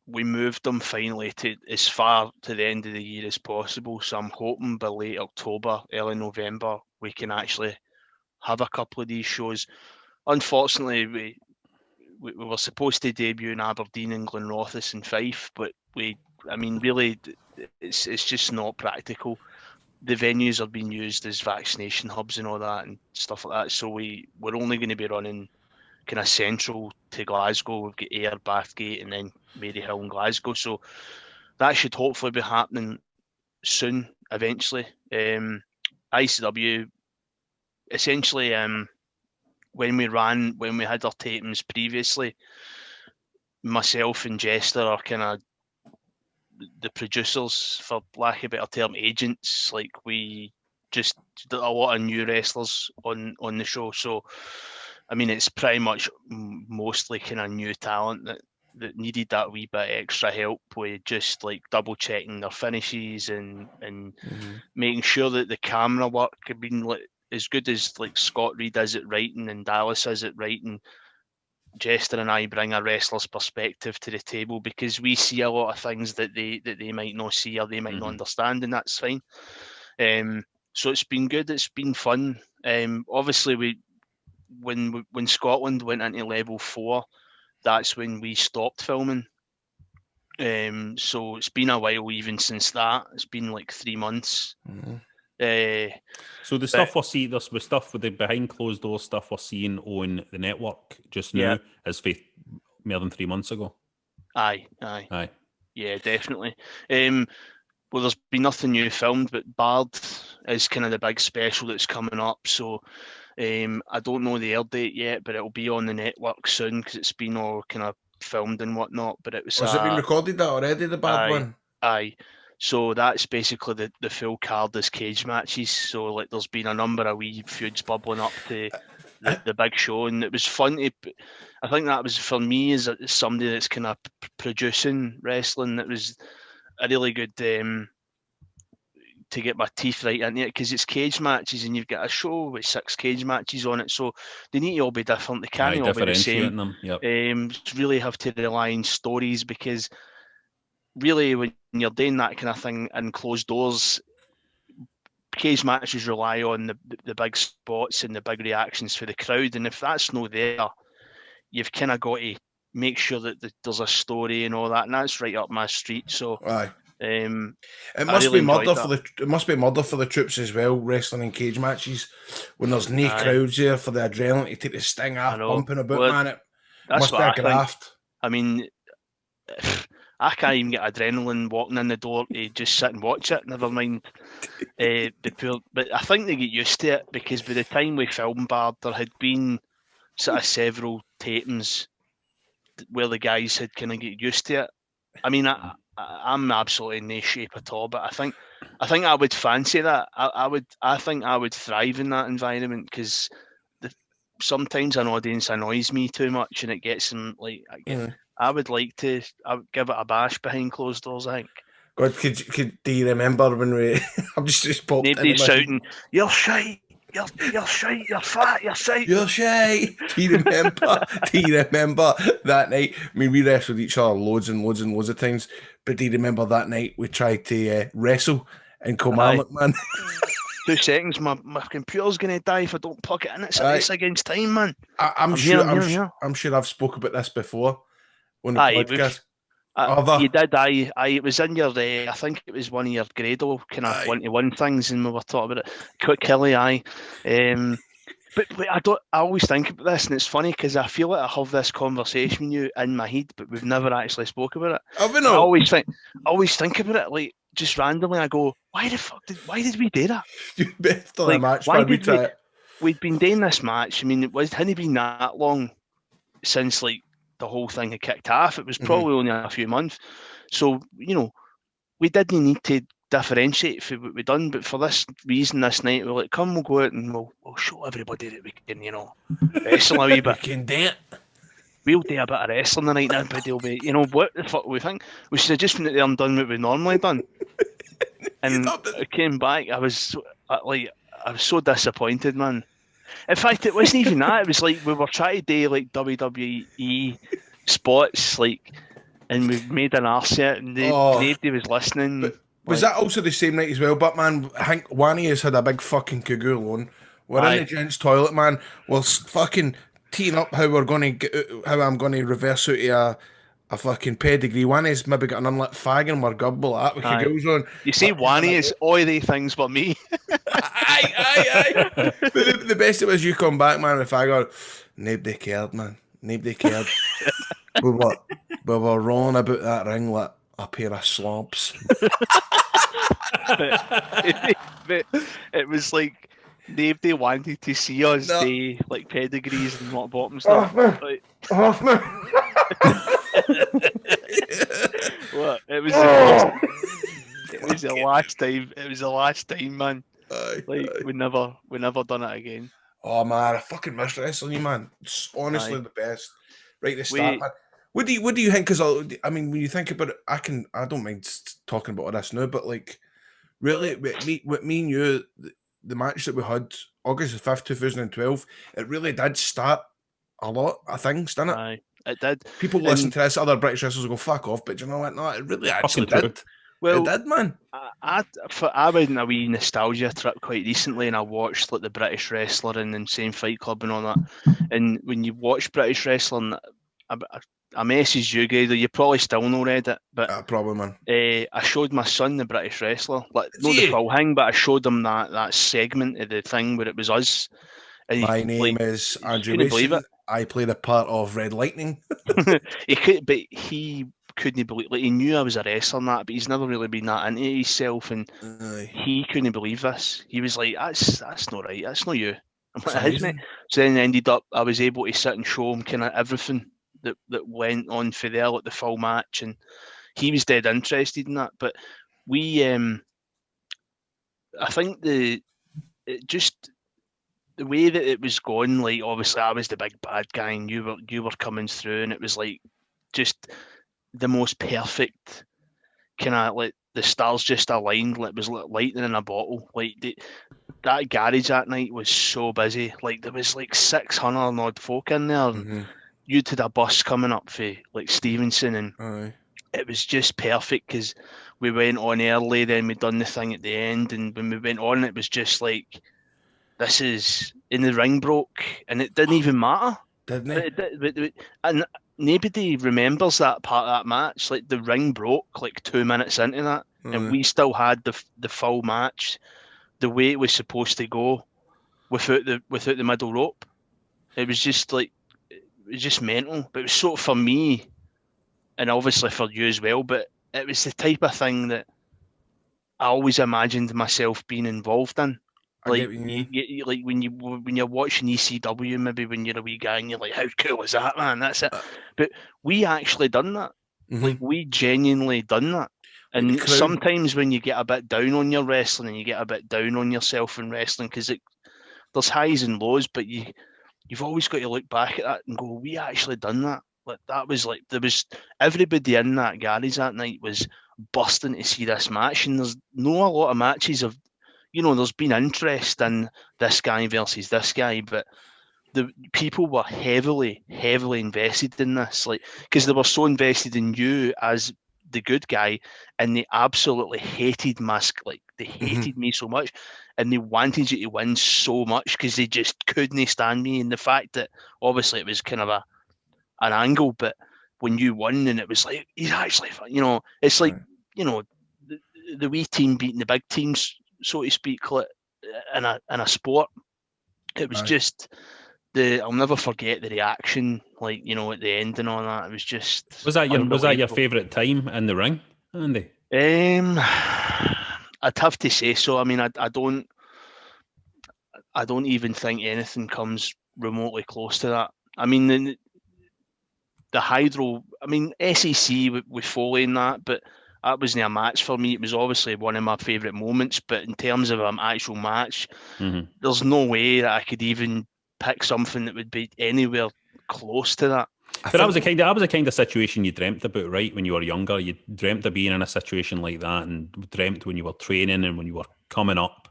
we moved them finally to as far to the end of the year as possible. So I'm hoping by late October, early November, we can actually have a couple of these shows. Unfortunately, we were supposed to debut in Aberdeen and Glenrothes and Fife, but really, it's just not practical. The venues are being used as vaccination hubs and all that and stuff like that. So we're only going to be running kind of central to Glasgow. We've got Ayr, Bathgate, and then Maryhill and Glasgow. So that should hopefully be happening soon, eventually. ICW, essentially, when we had our tapings previously, myself and Jester are kind of the producers, for lack of a better term, agents. Like we just did a lot of new wrestlers on the show. So, I mean, it's pretty much mostly kind of new talent that needed that wee bit extra help with just like double checking their finishes and making sure that the camera work had been like as good as like Scott Reed is at writing and Dallas is at writing. Jester and I bring a wrestler's perspective to the table because we see a lot of things that they might not see or they might not understand, and that's fine. So it's been good. It's been fun. Obviously, when Scotland went into level 4, that's when we stopped filming. So it's been a while even since that. It's been like 3 months. So the stuff we're seeing, there's the stuff with the behind closed door stuff we're seeing on the network just now is for more than 3 months ago. Aye. Yeah, definitely. Well, there's been nothing new filmed, but Bard is kind of the big special that's coming up. So I don't know the air date yet, but it'll be on the network soon because it's been all kind of filmed and whatnot. But it was. Has it been recorded that already? The Bard one. Aye. So that's basically the full card is cage matches. So like there's been a number of wee feuds bubbling up to the big show, and it was fun to. I think that was for me as somebody that's kind of producing wrestling. It was a really good to get my teeth right into it because it's cage matches and you've got a show with 6 cage matches on it, so they need to all be different. They can't all be the same. Them. Yep. Really have to rely on stories because really when you're doing that kind of thing in closed doors, cage matches rely on the big spots and the big reactions for the crowd, and if that's not there, you've kind of got to make sure that there's a story and all that, and that's right up my street. So It I must really be murder enjoyed for that. the. It must be murder for the troops as well. Wrestling in cage matches when there's no Aye. crowds there for the adrenaline to take the sting off, know. bumping about, Well, man. It That's must be what a I think. graft. I mean, I can't even get adrenaline walking in the door to just sit and watch it. Never mind the poor. But I think they get used to it because by the time we filmed Bard, there had been sort of several tapings where the guys had kind of get used to it. I mean, I'm absolutely in no shape at all, but I think I would fancy that. I think I would thrive in that environment because sometimes an audience annoys me too much and it gets them like. I would like to. I would give it a bash behind closed doors. I think. God, do you remember when we? I'm just popped Nobody into my shouting, "You're shite! You're shite! You're fat! You're shite!" You're shy. Do you remember? Do you remember that night? I mean, we wrestled each other loads and loads and loads of times. But do you remember that night we tried to wrestle in Kilmarnock, man? 2 seconds, my computer's going to die if I don't plug it in. It's a race against time, man. I'm sure I've spoke about this before on the podcast. You did, it was in your, I think it was one of your Grado kind of 1-to-1 things, and we were talking about it. Quick Killy, But I always think about this, and it's funny because I feel like I have this conversation with you in my head, but we've never actually spoke about it. Have we not? I always think about it, like just randomly. I go, why did we do that? After the match, why did we? We'd been doing this match. I mean, hadn't been that long since like the whole thing had kicked off. It was probably only a few months, so we didn't need to differentiate for what we've done, but for this reason, this night we're like, come, we'll go out and we'll show everybody that we can, wrestle a wee bit. We can do it. We'll do a bit of wrestling the night, and everybody will be, what the fuck we think? We should have just went out there and done what we normally done. And I came back, I was so disappointed, man. In fact, it wasn't even that. It was like we were trying to do like WWE spots, like, and we made an arse yet, and nobody was listening. But was that also the same night as well? But man, I think Wani has had a big fucking cagoule on. We're in the gents' toilet, man. We're fucking teeing up how I'm going to reverse out a fucking pedigree. Wani's maybe got an unlit fag and we're gubble like that with cagoules on. You see, Wani is all the things but me. Aye. But the best of it was you come back, man, with fag on. Nobody cared, man. Nobody cared. we were rolling about that ring like a pair of slobs. but it was like nobody wanted to see us do like pedigrees and rock bottom stuff. Off me. What? It was the last time. It was the last time, man. We never done it again. Oh man, I fucking miss wrestling, man. It's honestly the best. Right at the start, man. What do you think? Because I mean, when you think about it, I don't mind talking about all this now, but like, really, with me and you, the match that we had August 5th, 2012, it really did start a lot of things, didn't it? Aye, it did. People listen to this, other British wrestlers will go fuck off, but you know what? No, it really actually did. Well, it did, man. I went on a wee nostalgia trip quite recently, and I watched like the British wrestler and Insane Fight Club and all that. And when you watch British wrestling, I messaged you, Grado. You probably still not read it, but probably, man. I showed my son the British wrestler, like not the full thing, but I showed him that segment of the thing where it was us. And my name is Andrew Mason. I played a part of Rudo Lightning. He couldn't believe. Like, he knew I was a wrestler and that, but he's never really been that into himself, and he couldn't believe this. He was like, "That's not right. That's not you." I'm like, "Isn't it?" So then ended up, I was able to sit and show him kind of everything that went on for there, like the full match, and he was dead interested in that. But we, I think the way that it was going, like obviously I was the big bad guy, and you were coming through, and it was like just the most perfect kind of like the stars just aligned. Like it was like lightning in a bottle. Like that garage that night was so busy. Like there was like 600 odd folk in there. And you'd had a bus coming up for like Stevenson, and it was just perfect because we went on early, then we'd done the thing at the end, and when we went on, it was just like, this is, and the ring broke, and it didn't even matter. Didn't it? And nobody remembers that part of that match. Like the ring broke like 2 minutes into that. and we still had the full match the way it was supposed to go without the middle rope. It was just like, it was just mental. But it was sort of for me, and obviously for you as well, but it was the type of thing that I always imagined myself being involved in. Like, like when you're watching ECW, maybe when you're a wee guy and you're like, how cool is that, man? That's it. But we actually done that. Like, we genuinely done that. And sometimes when you get a bit down on your wrestling and you get a bit down on yourself in wrestling, because there's highs and lows, but you've always got to look back at that and go, we actually done that. Like, that was like, there was everybody in that garage that night was bursting to see this match, and there's not a lot of matches of, there's been interest in this guy versus this guy, but the people were heavily invested in this, like, because they were so invested in you as the good guy, and they absolutely hated like, they hated me so much, and they wanted you to win so much because they just couldn't stand me. And the fact that obviously it was kind of an angle, but when you won and it was like, he's actually, it's like, the wee team beating the big teams, so to speak, like, in a sport. It was just I'll never forget the reaction, like, at the end and all that. It was just, was that your favourite time in the ring, Andy? I'd have to say so. I mean, I don't even think anything comes remotely close to that. I mean, the Hydro, I mean, SEC with Foley and that, but that wasn't a match for me. It was obviously one of my favourite moments, but in terms of an actual match, there's no way that I could even pick something that would be anywhere close to that. But that was a kind of situation you dreamt about, right? When you were younger, you dreamt of being in a situation like that, and dreamt when you were training and when you were coming up,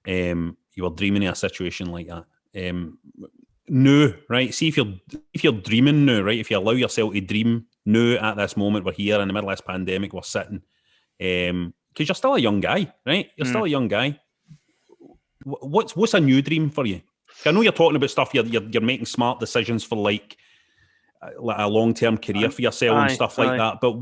you were dreaming of a situation like that. No, right? See, if you're dreaming now, right? If you allow yourself to dream now at this moment, we're here in the middle of this pandemic, we're sitting, because you're still a young guy, right? You're still a young guy. What's a new dream for you? I know you're talking about stuff. You're making smart decisions for like a long-term career for yourself and stuff like that. But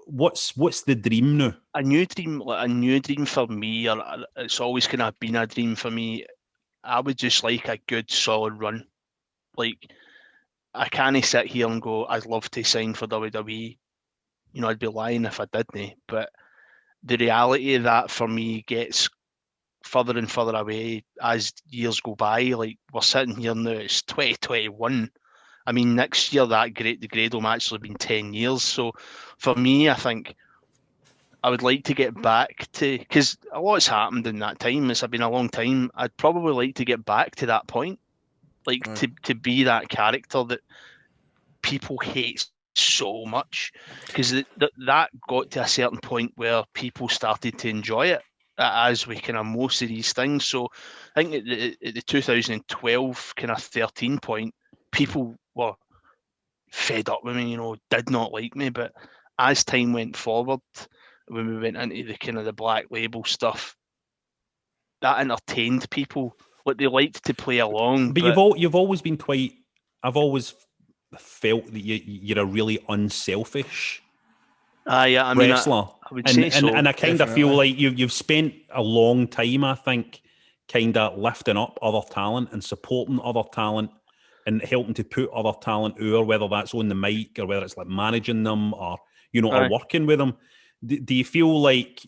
what's the dream now? A new dream for me, or it's always kind of been a dream for me. I would just like a good solid run. Like, I can't sit here and go, I'd love to sign for WWE. I'd be lying if I didn't. But the reality of that for me gets further and further away as years go by. Like, we're sitting here now, it's 2021. I mean, next year the Grado match will have been 10 years. So for me, I think I would like to get back to, because a lot's happened in that time. It's been a long time. I'd probably like to get back to that point, like to be that character that people hate so much, because that got to a certain point where people started to enjoy it, as we kind of most of these things. So I think at the 2012 kind of 13 point, people were fed up with me, did not like me. But as time went forward, when we went into the kind of the Black Label stuff, that entertained people. Like, they liked to play along. But you've always been quite. I've always felt that you're a really unselfish wrestler. I would say so. And I kind of feel like you've spent a long time, I think, kind of lifting up other talent and supporting other talent and helping to put other talent over, whether that's on the mic or whether it's like managing them or or working with them. Do you feel like,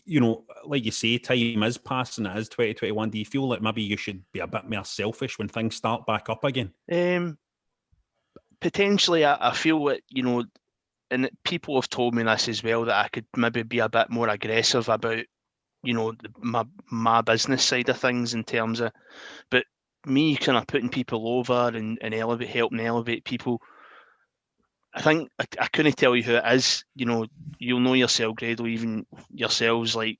like you say, time is passing, it is 2021. Do you feel like maybe you should be a bit more selfish when things start back up again? Potentially, I feel that, and people have told me this as well, that I could maybe be a bit more aggressive about, my business side of things in terms of, but me kind of putting people over and helping elevate people. I think I couldn't tell you who it is. You'll know yourself, Grado, even yourselves. Like,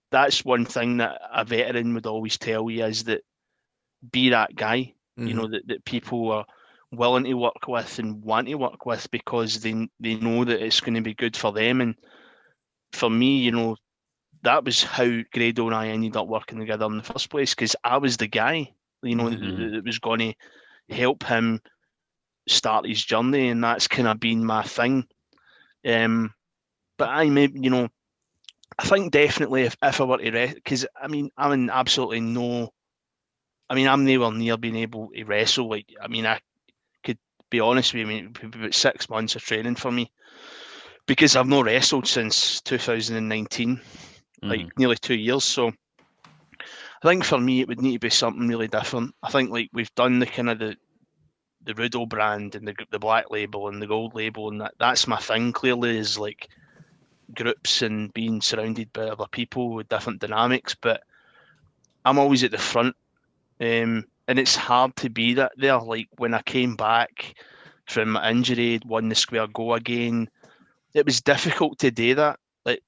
that's one thing that a veteran would always tell you, is that be that guy. That people are willing to work with and want to work with because they know that it's going to be good for them. And for me, that was how Grado and I ended up working together in the first place, because I was the guy, that was going to help him start his journey, and that's kind of been my thing. But I think definitely if I were to because I mean I'm in absolutely no. I mean I'm nowhere near being able to wrestle. Like I mean I could be honest with you. I mean it'd be about 6 months of training for me because I've not wrestled since 2019, like nearly 2 years. So I think for me it would need to be something really different. I think like we've done the kind of the Rudo brand and the black label and the gold label, and that's my thing. Clearly, is like groups and being surrounded by other people with different dynamics. But I'm always at the front, and it's hard to be that there. Like when I came back from my injury, won the square go again, it was difficult to do that. Like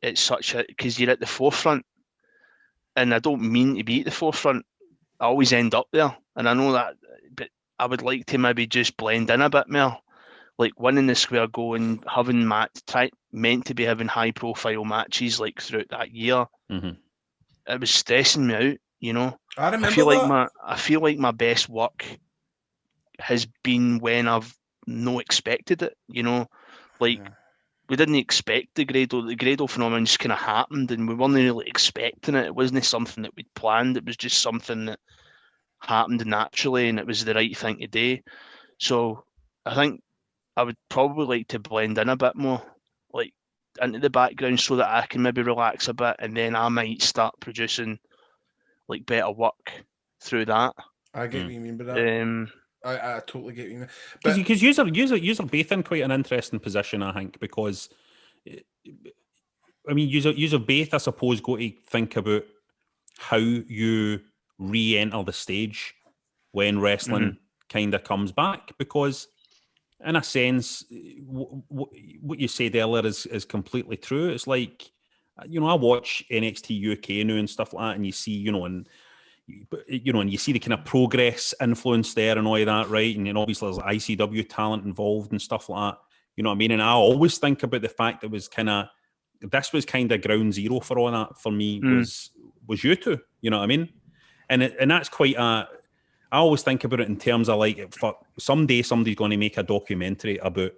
it's such a because you're at the forefront, and I don't mean to be at the forefront. I always end up there, and I know that, but I would like to maybe just blend in a bit more, like winning the square go and having meant to be having high profile matches like throughout that year. It was stressing me out, you know. I remember I feel like my best work has been when I've no expected it, you know, like. We didn't expect the Grado phenomenon just kind of happened, and we weren't really expecting it. It wasn't something that we'd planned. It was just something that happened naturally, and it was the right thing to do. So I think I would probably like to blend in a bit more, like into the background, so that I can maybe relax a bit, and then I might start producing like better work through that. I get what you mean by that. I totally get what you mean. Because you're both in quite an interesting position, I think, because I mean, you're both, I suppose, got to think about how you re-enter the stage when wrestling kind of comes back, because in a sense, what you said earlier is completely true. It's like, you know, I watch NXT UK now and stuff like that, and you see, you know, and you see the kind of progress influence there and all of that, right? And then obviously there's ICW talent involved and stuff like that. You know what I mean? And I always think about the fact that this was kind of ground zero for all that for me was you two. You know what I mean? And that's quite a. I always think about it in terms of like, someday somebody's going to make a documentary about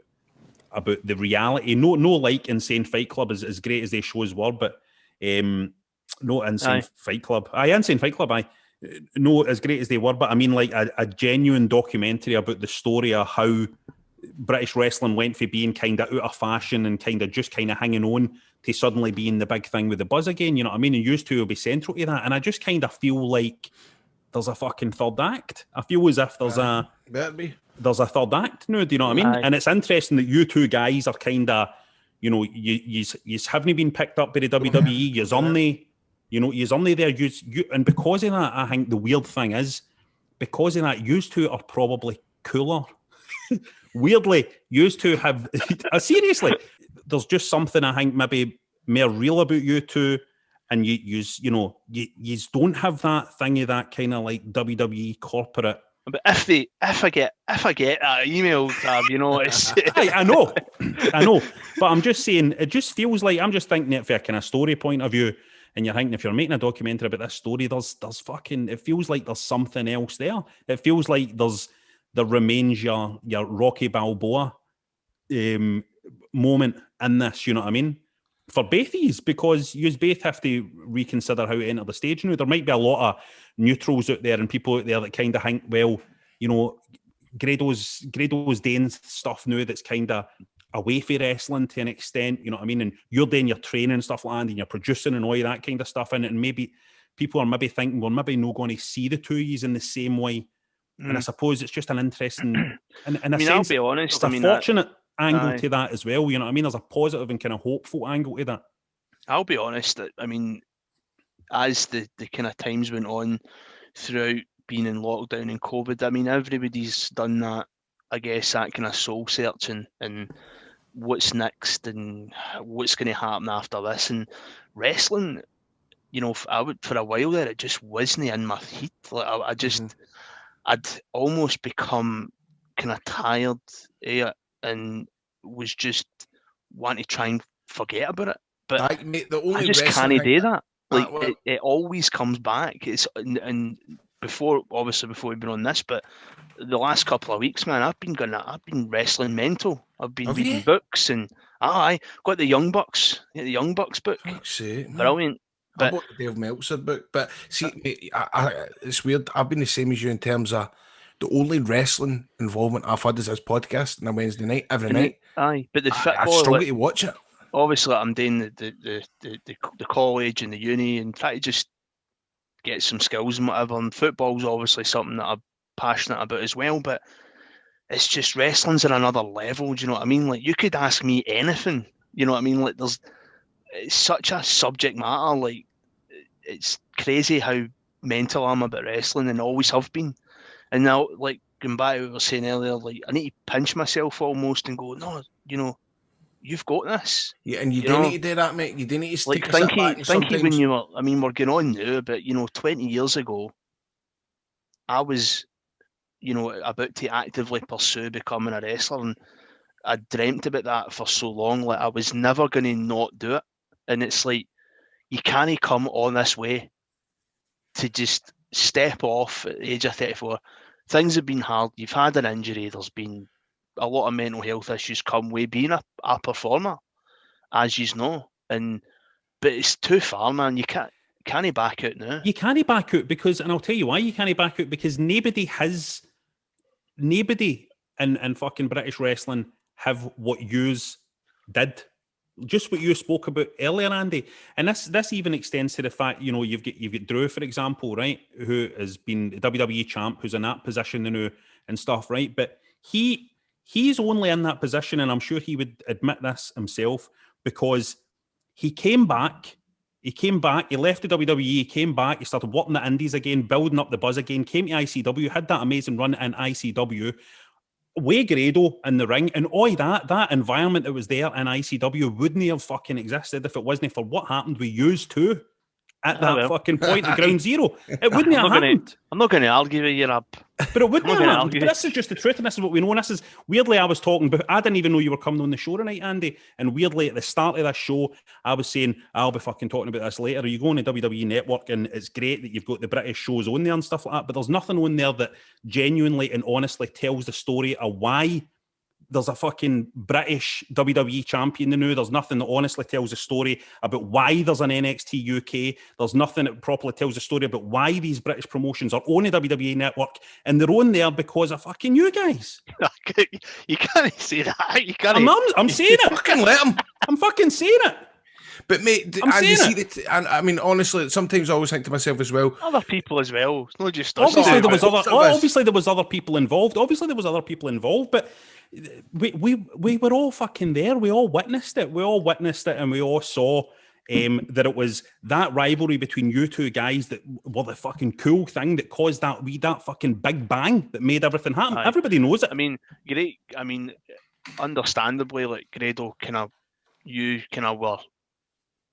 the reality. No, like Insane Fight Club, as great as they shows were, but no, Insane Fight Club. Insane Fight Club. No, as great as they were, but I mean like a genuine documentary about the story of how British wrestling went from being kind of out of fashion and kind of just kind of hanging on to suddenly being the big thing with the buzz again. You know what I mean? And used to will be central to that. And I just kind of feel like there's a fucking third act. I feel as if there's a third act now. Do you know what I mean? And it's interesting that you two guys are kind of, you know, you haven't been picked up by the WWE. You're only, you know, you're only there. You, and because of that, I think the weird thing is, because of that, you two are probably cooler. Weirdly, you two have seriously. There's just something I think maybe more real about you two, and you don't have that thing of that kind of like WWE corporate. But if I get that email, you know, it's I know, but I'm just saying, it just feels like, I'm just thinking it from a kind of story point of view, and you're thinking if you're making a documentary about this story, there's fucking, it feels like there's something else there. It feels like there remains your Rocky Balboa moment in this, you know what I mean? For both of yous, because you both have to reconsider how to enter the stage now. There might be a lot of neutrals out there and people out there that kind of think, well, you know, Grado's doing stuff now that's kind of away from wrestling to an extent, you know what I mean? And you're doing your training and stuff like that, and you're producing and all of that kind of stuff in it. And maybe people are maybe thinking, well, maybe not going to see the two of yous in the same way. And I suppose it's just an interesting, in a sense, I'll be honest, there's a fortunate angle to that as well, you know what I mean? There's a positive and kind of hopeful angle to that. I'll be honest, that I mean, as the kind of times went on throughout being in lockdown and COVID, I mean, everybody's done that, I guess, that kind of soul searching and what's next and what's going to happen after this. And wrestling, you know, for a while there, it just wasn't in my heat. Like I just, I'd almost become kind of tired of it and was just wanting to try and forget about it. But I just can't do that. Like it always comes back. It's and before we've been on this, but the last couple of weeks, man, I've been wrestling mental. I've been Have reading you? books, and I got the Young Bucks, the Young Bucks book. Fuck's sake, man. Brilliant. I But bought the Dave Meltzer book, but see, mate, it's weird. I've been the same as you in terms of the only wrestling involvement I've had is this podcast on a Wednesday night, every night. but the I football, struggle like, to watch it. obviously, I'm doing the college and the uni and try to just get some skills and whatever. And football's obviously something that I'm passionate about as well. But it's just wrestling's at another level. Do you know what I mean? Like, you could ask me anything. You know what I mean? Like, it's such a subject matter. Like, it's crazy how mental I'm about wrestling and always have been. And now, like, going back to what we were saying earlier, like, I need to pinch myself almost and go, no, you've got this. Yeah, and you do need to do that, mate. You do need to take a step back. Thinky when you were, I mean, we're going on now, but 20 years ago, I was, about to actively pursue becoming a wrestler, and I dreamt about that for so long. Like, I was never going to not do it, and it's like, you can't come on this way to just step off at the age of 34. Things have been hard. You've had an injury. There's been a lot of mental health issues come with being a performer, as you know. But it's too far, man. You can't back out now. You can't back out because, and I'll tell you why you can't back out, because nobody in fucking British wrestling have what yous did. Just what you spoke about earlier, Andy, and this even extends to the fact, you've got Drew, for example, right, who has been WWE champ, who's in that position now and stuff, right? But he's only in that position, and I'm sure he would admit this himself, because he came back, he left the WWE, he came back, he started working the indies again, building up the buzz again, came to ICW, had that amazing run in ICW. Way Grado in the ring, and that environment that was there in ICW wouldn't have fucking existed if it wasn't for what happened with yous too at that fucking point at ground zero. It wouldn't have happened. I'm not going to argue with you, Rab. But it wouldn't have happened. But this is just the truth, and this is what we know. And this is, weirdly, I was talking about, I didn't even know you were coming on the show tonight, Andy. And weirdly, at the start of this show, I was saying, I'll be fucking talking about this later. You go on the WWE Network, and it's great that you've got the British shows on there and stuff like that, but there's nothing on there that genuinely and honestly tells the story of why there's a fucking British WWE champion now. There's nothing that honestly tells a story about why there's an NXT UK. There's nothing that properly tells a story about why these British promotions are on the WWE Network, and they're on there because of fucking you guys. You can't say that. You can't. I'm saying it. Fucking let them. I'm fucking saying it. But mate, and I mean, honestly, sometimes I always think to myself as well. Other people as well. It's not just us. Obviously, there was other people involved. But we were all fucking there. We all witnessed it. And we all saw that it was that rivalry between you two guys that were the fucking cool thing that caused that fucking big bang that made everything happen. Everybody knows it. I mean, great. I mean, understandably, like Grado, you were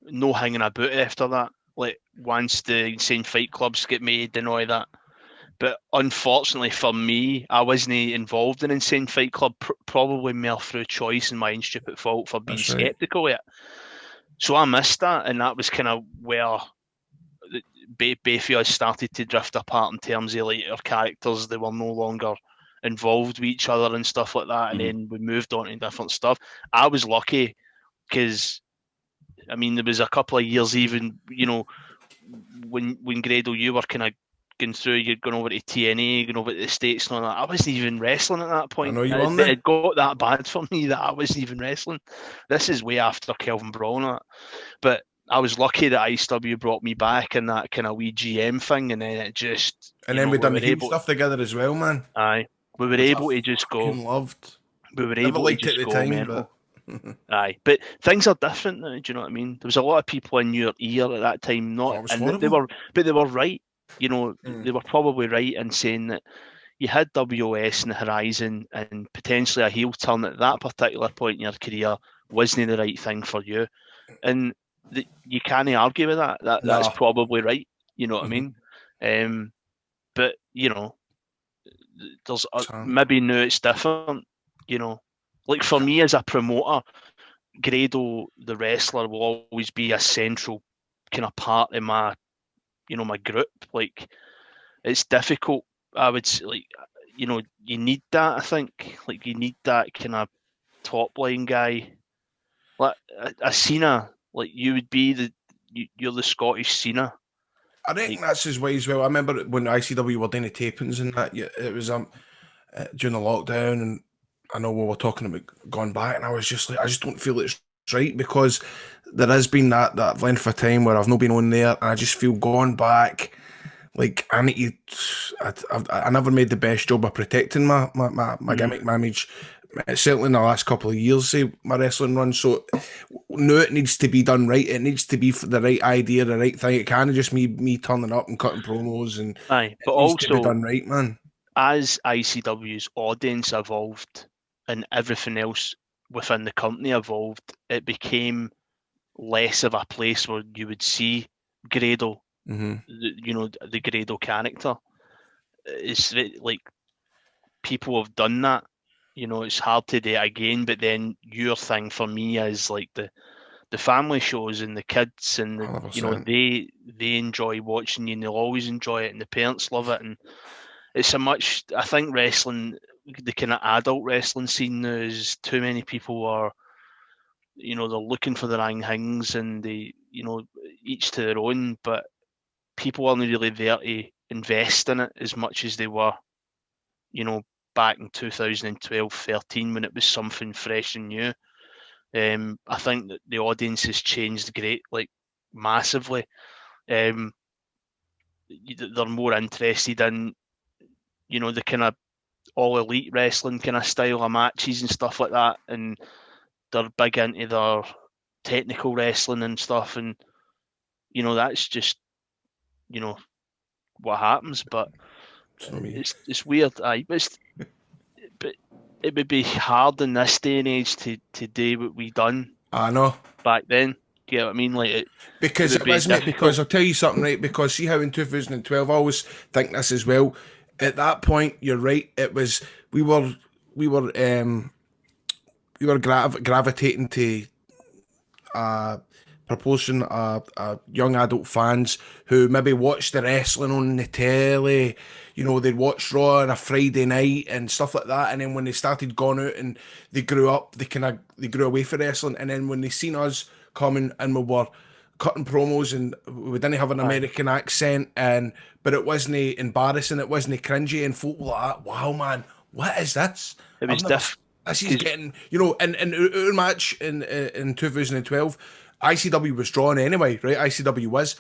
no hanging about after that. Like, once the Insane Fight Clubs get made and all that. But unfortunately for me, I wasn't involved in Insane Fight Club, probably more through choice and my own stupid fault for being sceptical of it. So I missed that, and that was kind of where both of us started to drift apart in terms of like our characters. They were no longer involved with each other and stuff like that, and then we moved on to different stuff. I was lucky because, I mean, there was a couple of years even, when Grado, you were kind of going through, you'd gone over to TNA, going over to the States and all that. I wasn't even wrestling at that point. I know you weren't. It got that bad for me that I wasn't even wrestling. This is way after Kelvin Brawl and that. But I was lucky that ICW brought me back in that kind of wee GM thing, and then it just... And then we done the heat stuff together as well, man. Aye. We were able to just go... loved. We were able to just go mental. Aye, but things are different now. Do you know what I mean? There was a lot of people in your ear at that time, they were right. They were probably right in saying that you had WS in the horizon, and potentially a heel turn at that particular point in your career wasn't the right thing for you, and you can't argue with that. That's probably right. You know what I mean? But there's maybe now it's different. Like for me as a promoter, Grado the wrestler will always be a central kind of part of my my group. Like, it's difficult. I would say, like, you need that. I think, like, you need that kind of top line guy. Like a Cena, like you would be you're the Scottish Cena. I reckon that's his way as well. I remember when ICW were doing the tapings and that. It was during the lockdown, and I know we were talking about going back, and I was just like, I just don't feel it's right, because there has been that length of time where I've not been on there, and I just feel going back, like I need to. I never made the best job of protecting my gimmick, my image. Certainly in the last couple of years, say my wrestling run. So no, it needs to be done right. It needs to be for the right idea, the right thing. It can't just me turning up and cutting promos, and Aye, but it needs to be also done right, man. as ICW's audience evolved and everything else within the company evolved, it became less of a place where you would see Grado, the Grado character. It's like people have done that. It's hard to do it again, but then your thing for me is like the family shows and the kids and they enjoy watching you and they'll always enjoy it, and the parents love it, and it's I think wrestling, the kind of adult wrestling scene now, is too many people are, they're looking for the ring hings, and they, each to their own, but people aren't really there to invest in it as much as they were, back in 2012, 13, when it was something fresh and new. I think that the audience has changed massively. They're more interested in, the kind of all elite wrestling kind of style of matches and stuff like that, and they're big into their technical wrestling and stuff, and that's just what happens. But it's weird. But it would be hard in this day and age to do what we done. I know. Back then. You know what I mean? Like because it was, mate, because I'll tell you something, right? Because see how in 2012, I always think this as well. At that point, you're right. It was we were gravitating to proportion of young adult fans who maybe watched the wrestling on the telly. They'd watch Raw on a Friday night and stuff like that. And then when they started going out and they grew up, they grew away from wrestling. And then when they seen us coming and we were cutting promos and we didn't have an American accent, but it wasn't embarrassing, it wasn't cringy, and folk were like, wow, man, what is this? It was different. This is getting, in our match in 2012, ICW was drawn anyway, right? ICW was.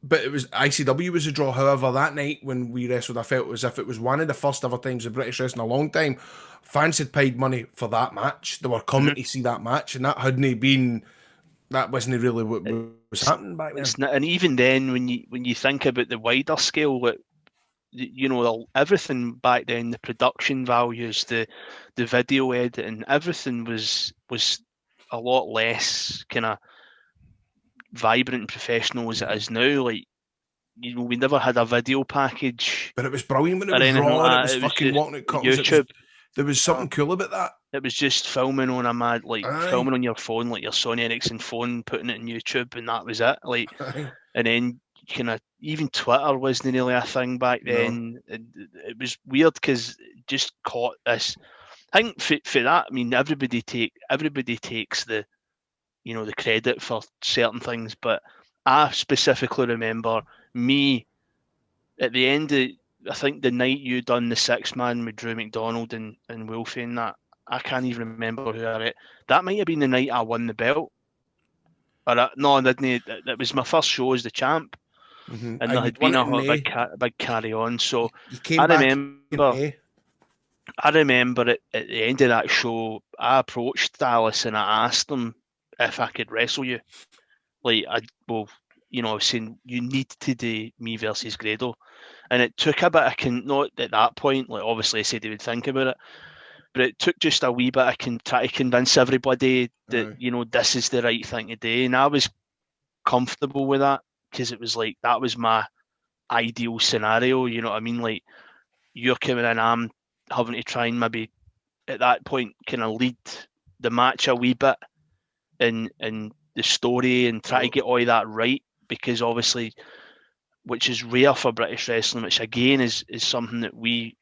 But ICW was a draw. However, that night when we wrestled, I felt as if it was one of the first ever times in British wrestling in a long time. Fans had paid money for that match. They were coming to see that match, and that wasn't really what was happening back then. And even then, when you think about the wider scale, everything back then, the production values, the video editing, everything was a lot less kind of vibrant and professional as it is now. Like, we never had a video package, but it was brilliant when it was raw. Like, it was fucking walking at YouTube. There was something cool about that. It was just filming on filming on your phone, like your Sony Ericsson phone, putting it on YouTube, and that was it. Like, and then kind of even Twitter wasn't really a thing back then. No. It was weird because it just caught this. I think for that, I mean, everybody takes the the credit for certain things, but I specifically remember me at the end of, I think the night you done the 6-man with Drew McDonald and Wolfie and that, I can't even remember who I read. That might have been the night I won the belt. No, I didn't. It was my first show as the champ, and there had been a big carry on. So I remember it at the end of that show. I approached Dallas and I asked him if I could wrestle you. I was saying you need to do me versus Grado, and it took a bit of not at that point. Like, obviously, I said he would think about it, but it took just a wee bit. I can try to convince everybody that this is the right thing to do, and I was comfortable with that because it was like that was my ideal scenario. You know what I mean? Like, you're coming in, I'm having to try and maybe at that point kind of lead the match a wee bit in the story and try to get all that right, because obviously, which is rare for British wrestling, which again is something that we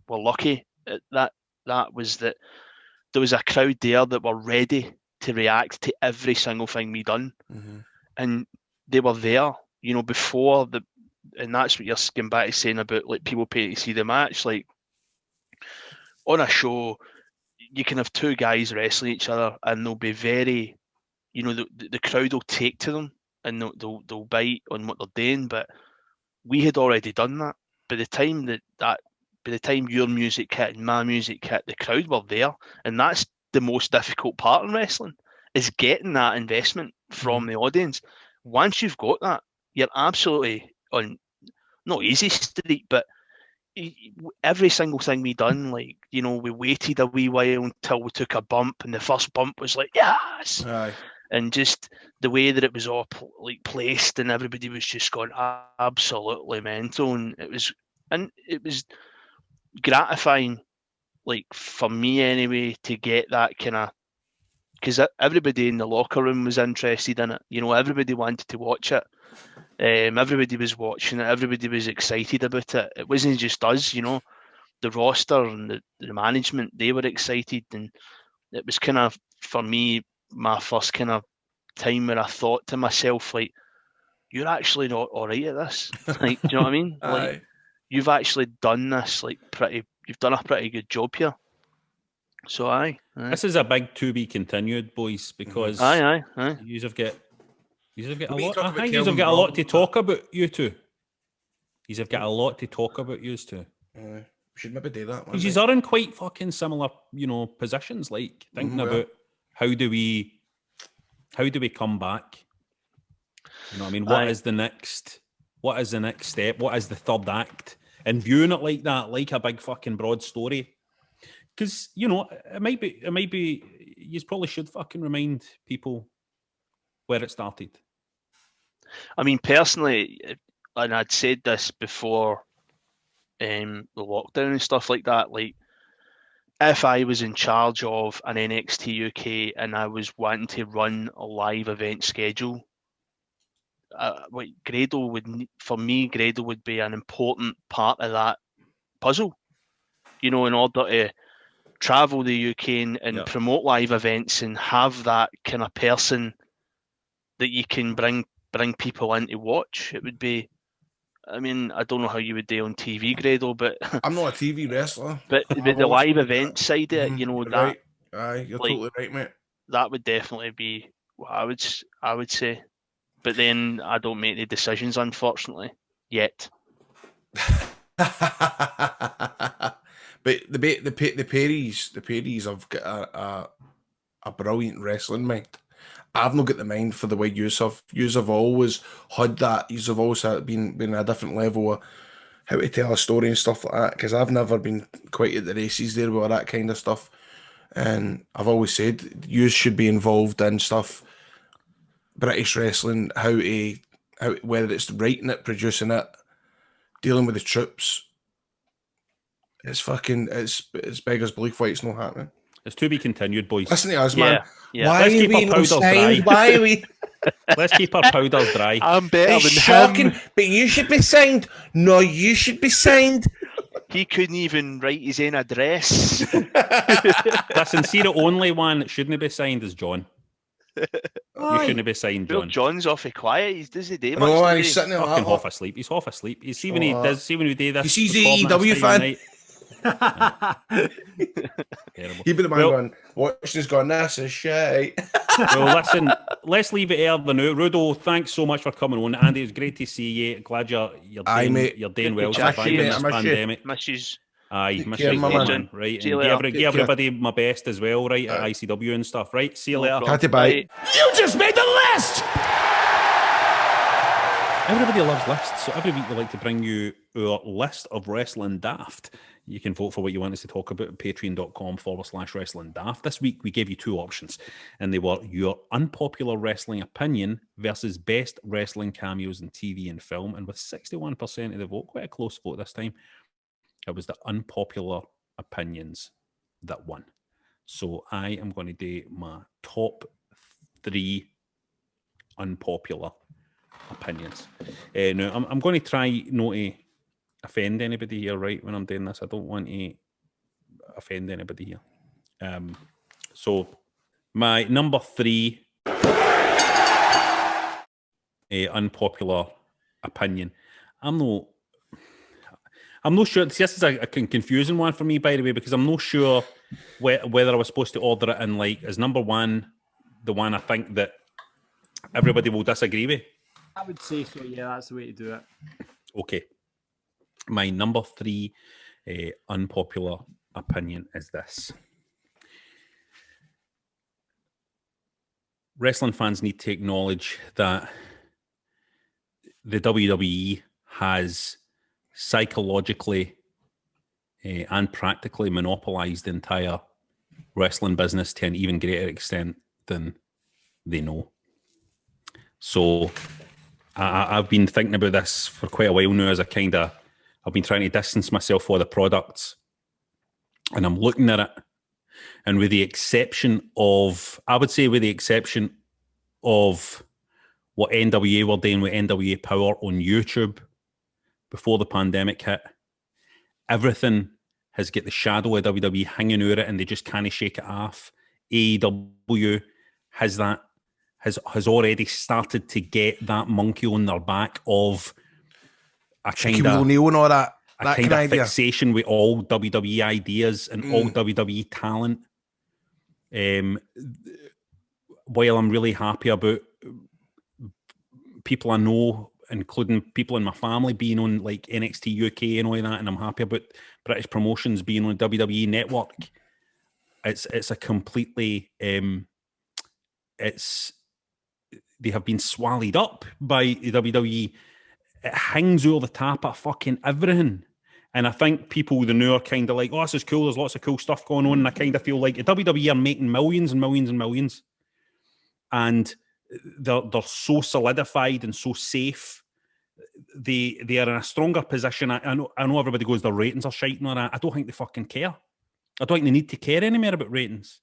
were lucky at. That was that there was a crowd there that were ready to react to every single thing we done, and they were there, you know, before the. And that's what you're going back to saying about like people paying to see the match. Like on a show, you can have two guys wrestling each other, and they'll be very, you know, the crowd will take to them, and they'll bite on what they're doing. But we had already done that. By the time by the time your music hit and my music hit, the crowd were there, and that's the most difficult part in wrestling, is getting that investment from the audience. Once you've got that, you're absolutely on not easy street, but every single thing we done, like, you know, we waited a wee while until we took a bump, and the first bump was like, yes. Aye. And just the way that it was all placed, and everybody was just going absolutely mental, and it was gratifying, like for me anyway, to get that kind of, because everybody in the locker room was interested in it. You know, everybody wanted to watch it. Everybody was watching it. Everybody was excited about it. It wasn't just us, you know. The roster and the management, they were excited, and it was kind of, for me, my first kind of time where I thought to myself, like, you're actually not all right at this. Like, do you know what I mean? Like, you've actually done this, like, you've done a pretty good job here. So, aye. This is a big to be continued, boys, because aye. Yous have got a We lot. talk I about think yous have Kelvin got a lot Brown. to talk about, you two. Yous have got a lot to talk about, yous two. We should maybe do that one. Because yous are in quite fucking similar, you know, positions. Like thinking about how do we come back? You know what I mean? What is the next step? What is the third act? And viewing it like that, like a big fucking broad story. Because, you know, it might be, you probably should fucking remind people where it started. I mean, personally, and I'd said this before the lockdown and stuff like that, like, if I was in charge of an NXT UK and I was wanting to run a live event schedule, Grado would be an important part of that puzzle. You know, in order to travel the UK and promote live events and have that kind of person that you can bring people in to watch. It would be, I mean, I don't know how you would do on TV, Grado, but I'm not a TV wrestler. but the live event side of it, you know, you're that right. Aye, you're like, totally right, mate. that would definitely be what I would say. But then I don't make the decisions, unfortunately, yet. But the Perrys have got a brilliant wrestling mind. I've not got the mind for the way yous have. Yous have always had that. Yous have always been at a different level of how to tell a story and stuff like that. Because I've never been quite at the races there with all that kind of stuff. And I've always said yous should be involved in stuff, British wrestling, how whether it's writing it, producing it, dealing with the troops. It's beggars belief why it's not happening. It's to be continued, boys. Listen to us, man. Yeah. Why Let's are keep we our no powders signed? dry. Why are we? Let's keep our powders dry. I'm better It's than shocking, him. but you should be signed. No, you should be signed. He couldn't even write his own address. Listen, see, the only one that shouldn't be signed is John. You shouldn't be signed, Well, John. John's awfully quiet. He doesn't do much. No, does he's he? sitting there Fucking like half asleep. He's half asleep. You see when he does. See when we do this. You see he's recording an at this AEW time of fan? night? Terrible. He'd be the man Well- going, watch this going, this is shit. Well, listen, let's leave it there for now. Rudo, thanks so much for coming on. Andy, it was great to see you. Glad you're Aye, doing, mate. you're doing Good well to chat to surviving you, this mate. I miss you. pandemic. Missus. Aye, miss care, you, my man. man. Right, See you and later. give everybody my best as well, right, at ICW and stuff, right? See you later. Catty bye. You just made the list! Everybody loves lists, so every week we like to bring you our list of wrestling daft. You can vote for what you want us to talk about at patreon.com/wrestling daft. This week we gave you two options, and they were your unpopular wrestling opinion versus best wrestling cameos in TV and film. And with 61% of the vote, quite a close vote this time, it was the unpopular opinions that won. So I am going to do my top 3 unpopular opinions. Now, I'm going to try not to offend anybody here, right, when I'm doing this. I don't want to offend anybody here. So my number 3 unpopular opinion. I'm not sure. This is a confusing one for me, by the way, because I'm not sure whether I was supposed to order it in like as number 1, the one I think that everybody will disagree with. I would say so. Yeah, that's the way to do it. Okay. My number 3 unpopular opinion is this. Wrestling fans need to acknowledge that the WWE has psychologically and practically monopolized the entire wrestling business to an even greater extent than they know. So I've been thinking about this for quite a while now as I've been trying to distance myself from the products, and I'm looking at it, and with the exception of what NWA were doing with NWA Power on YouTube before the pandemic hit, everything has got the shadow of WWE hanging over it, and they just can't shake it off. AEW has already started to get that monkey on their back of a kind of fixation with all WWE ideas and all WWE talent. While I'm really happy about people I know, including people in my family, being on like NXT UK and all of that, and I'm happy about British promotions being on WWE Network, it's a completely they have been swallowed up by WWE. It hangs over the top of fucking everything. And I think people the new are kind of like, oh, this is cool, there's lots of cool stuff going on. And I kind of feel like the WWE are making millions and millions and millions. And they're so solidified and so safe. They are in a stronger position. I know everybody goes, their ratings are shite and all that. I don't think they fucking care. I don't think they need to care anymore about ratings.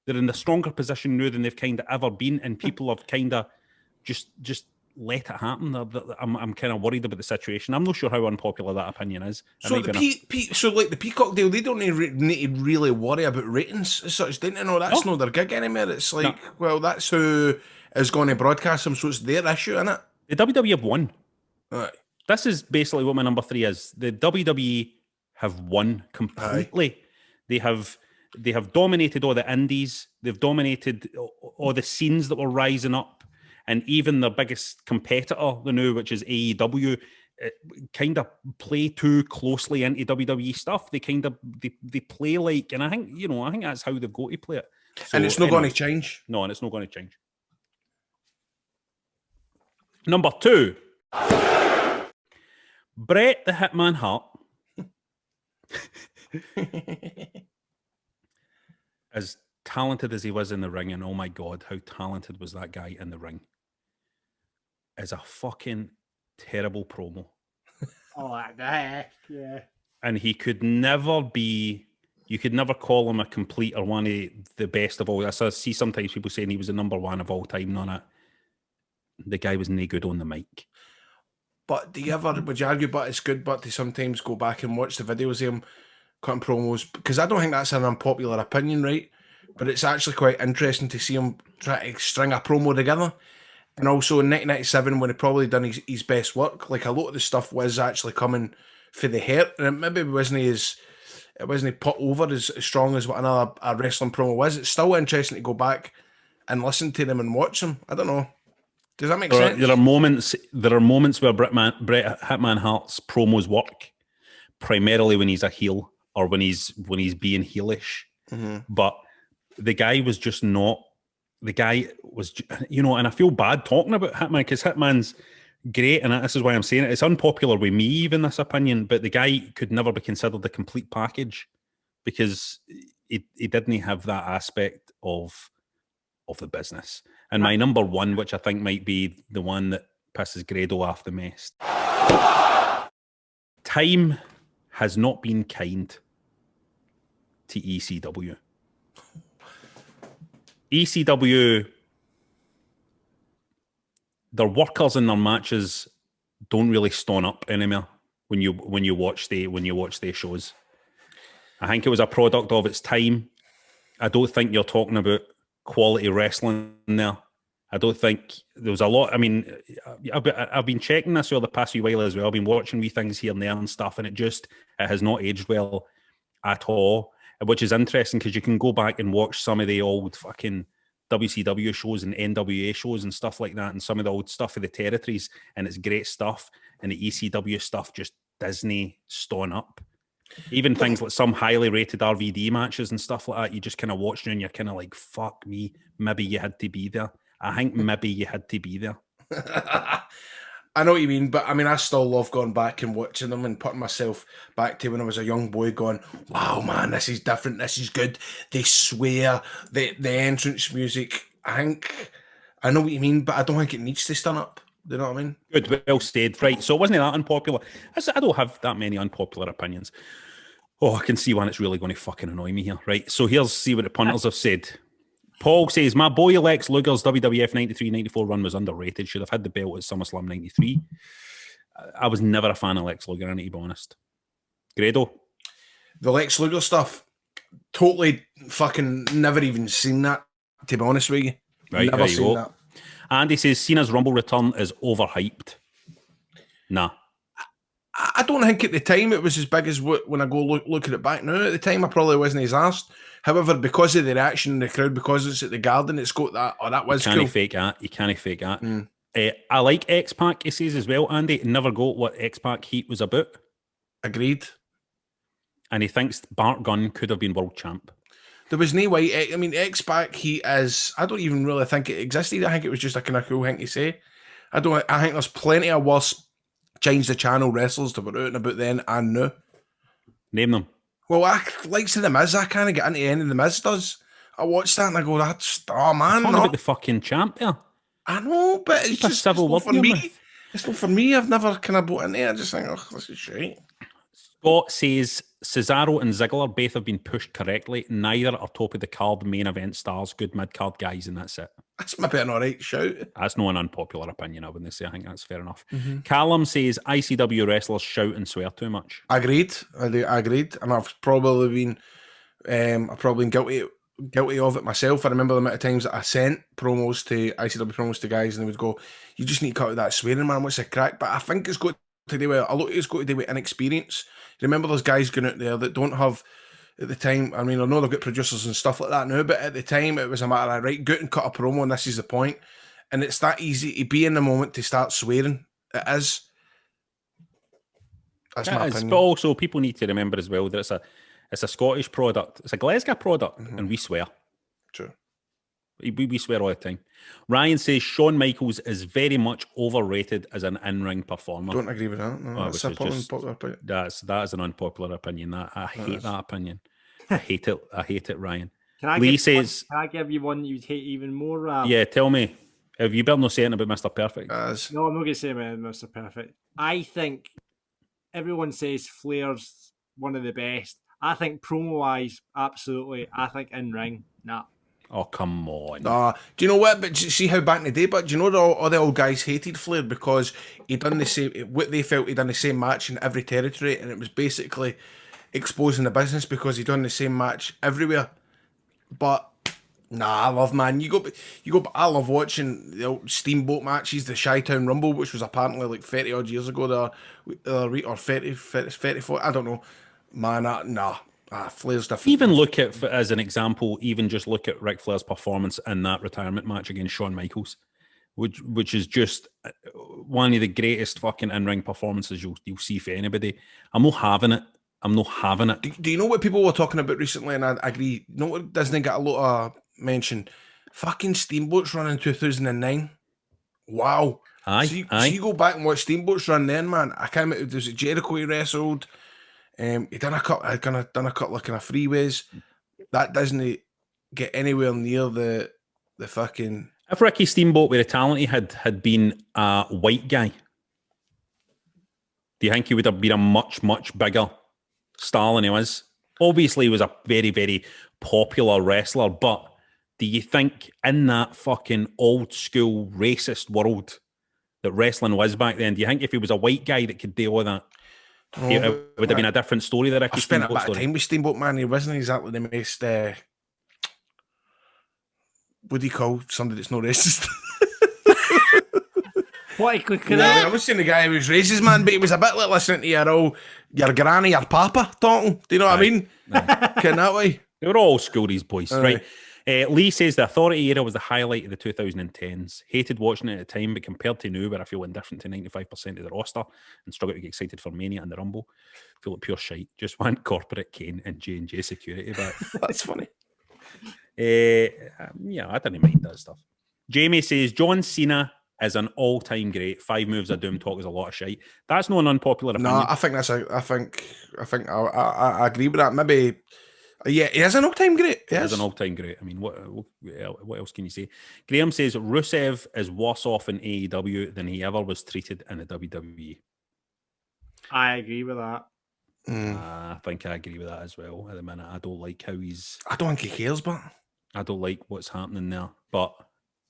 They're in a stronger position now than they've kind of ever been, and people have kind of just let it happen. I'm kind of worried about the situation. I'm not sure how unpopular that opinion is. So the Peacock deal, they don't need to really worry about ratings as such, didn't they? No, that's not their gig anymore. It's like, well, that's who is going to broadcast them, so it's their issue, isn't it? The WWE have won. Right. This is basically what my number 3 is. The WWE have won completely. Aye. They have dominated all the indies. They've dominated all the scenes that were rising up. And even their biggest competitor, the new, which is AEW, kind of play too closely into WWE stuff. They kind of they play like, and I think that's how they've got to play it. So, and it's not going to change. No, and it's not going to change. Number 2, Bret the Hitman Hart. As talented as he was in the ring, and oh my God, how talented was that guy in the ring, is a fucking terrible promo. Oh, that yeah. And he could never be, you could never call him a complete or one of the best of all. I see sometimes people saying he was the number 1 of all time and on it. The guy was no good on the mic. But would you argue, but it's good, but to sometimes go back and watch the videos of him cutting promos? Because I don't think that's an unpopular opinion, right? But it's actually quite interesting to see him try to string a promo together. And also in 1997, when he probably done his best work, like a lot of the stuff was actually coming for the heart, and it maybe wasn't put over as strong as what a wrestling promo was. It's still interesting to go back and listen to them and watch them. I don't know. Does that make sense? There are moments where Bret Hitman Hart's promos work, primarily when he's a heel or when he's being heelish. Mm-hmm. But the guy was just not. The guy was, and I feel bad talking about Hitman because Hitman's great, and this is why I'm saying it. It's unpopular with me, even this opinion, but the guy could never be considered a complete package because he didn't have that aspect of the business. And my number 1, which I think might be the one that pisses Grado off the most. Time has not been kind to ECW. ECW, their workers in their matches don't really stone up anymore when you watch their shows. I think it was a product of its time. I don't think you're talking about quality wrestling there. I don't think there was a lot. I mean, I've been checking this over the past few while as well. I've been watching wee things here and there and stuff, and it has not aged well at all, which is interesting because you can go back and watch some of the old fucking WCW shows and NWA shows and stuff like that, and some of the old stuff of the territories, and it's great stuff. And the ECW stuff just Disney stone up. Even things like some highly rated RVD matches and stuff like that, you just kind of watch and you're kind of like, fuck me, maybe you had to be there. I think maybe you had to be there. I know what you mean, but I mean, I still love going back and watching them and putting myself back to when I was a young boy going, wow, man, this is different, this is good. They swear, the entrance music, I know what you mean, but I don't think it needs to stand up. Do you know what I mean? Good, well said. Right, so wasn't that unpopular? I don't have that many unpopular opinions. Oh, I can see one that's really going to fucking annoy me here. Right, so see what the punters have said. Paul says, my boy Lex Luger's WWF 93-94 run was underrated. Should have had the belt at SummerSlam 93. I was never a fan of Lex Luger, I need to be honest. Grado? The Lex Luger stuff, totally fucking never even seen that, to be honest with you. Right, never seen that. Andy says Cena's Rumble return is overhyped. Nah. I don't think at the time it was as big as when I go look at it back now. At the time, I probably wasn't as arsed. However, because of the reaction in the crowd, because it's at the Garden, it's got that. Oh, that was cool. You can't fake that. I like X-Pac, he says as well, Andy. Never got what X-Pac heat was about. Agreed. And he thinks Bart Gunn could have been world champ. There was no way. I mean, X-Pac, he is. I don't even really think it existed. I think it was just a kind of cool thing to say. I think there's plenty of worse change the channel wrestlers that were out and about then and now. Name them. Well, I likes of the Miz. I kind of get into the end of the Miz does. I watch that and I go, that's man. Talking about the fucking champ there. I know, but it's just civil it's not for me. It's not for me. I've never kind of bought into it. I just think, oh, this is shit. Scott says Cesaro and Ziggler both have been pushed correctly. Neither are top of the card main event stars, good mid-card guys, and that's it. That's maybe an alright shout. That's not an unpopular opinion, I wouldn't say. I think that's fair enough. Callum says ICW wrestlers shout and swear too much. Agreed. Agreed. And I've probably been guilty of it myself. I remember the amount of times that I sent ICW promos to guys and they would go, you just need to cut out that swearing, man. What's the crack? But I think it's got to do with a lot of it's got to do with inexperience. Remember those guys going out there that don't have at the time, I mean, I know they've got producers and stuff like that now, but at the time it was a matter of, right, go out and cut a promo and this is the point. And it's that easy to be in the moment to start swearing. It is. That's my opinion. But also people need to remember as well that it's a Scottish product. It's a Glasgow product and we swear. True. We swear all the time. Ryan says Shawn Michaels is very much overrated as an in-ring performer. Don't agree with that. No, that's a popular opinion. That is an unpopular opinion. I hate that opinion. I hate it, Ryan. Can I give you one you'd hate even more, Rab? Yeah, tell me. Have you better not saying about Mr. Perfect? No, I'm not going to say about Mr. Perfect. I think everyone says Flair's one of the best. I think promo-wise, absolutely. I think in-ring, nah. Oh, come on. Do you know what? But see how back in the day, but do you know that all the old guys hated Flair because he done the same, what they felt he done the same match in every territory, and it was basically exposing the business because he done the same match everywhere. But I love, man. You go. I love watching the old Steamboat matches, the Chi-Town Rumble, which was apparently like 30 odd years ago, or 34. I don't know, man. Flair's different. Even look at, as an example, even just look at Ric Flair's performance in that retirement match against Shawn Michaels, which is just one of the greatest fucking in-ring performances you'll see for anybody. I'm not having it. Do you know what people were talking about recently? And I agree. You know what Disney got a lot of mention? Fucking Steamboat's run in 2009. Wow. Aye. So you go back and watch Steamboat's run then, man. I can't remember. Was it Jericho he wrestled? He done a couple of kind of freeways. That doesn't get anywhere near the fucking. If Ricky Steamboat with the talent he had been a white guy, do you think he would have been a much, much bigger star than he was? Obviously, he was a very, very popular wrestler, but do you think in that fucking old school racist world that wrestling was back then, do you think if he was a white guy that could deal with that, it would have been a different story than Ricky I spent Steamboat a bit of time with Steamboat, man. He wasn't exactly the most what do you call somebody that's not racist? What could I was saying the guy who was racist, man, but he was a bit like listening to your granny, your papa talking. Do you know what I mean? Kind that way. They were all school, these boys, right? Lee says the Authority era was the highlight of the 2010s. Hated watching it at the time, but compared to now, where I feel indifferent to 95% of the roster and struggle to get excited for Mania and the Rumble, I feel like pure shite. Just want corporate Kane and J&J security back. That's funny. Yeah, I didn't mind that stuff. Jamie says John Cena is an all-time great. 5 moves of doom talk is a lot of shite. That's not an unpopular opinion. No, I think that's I think I agree with that. Maybe. Yeah, he is an all-time great. He is an all-time great. I mean, what else can you say? Graham says Rusev is worse off in AEW than he ever was treated in the WWE. I agree with that. I think I agree with that as well. At the minute, I don't like how he's. I don't think he cares, but I don't like what's happening there. But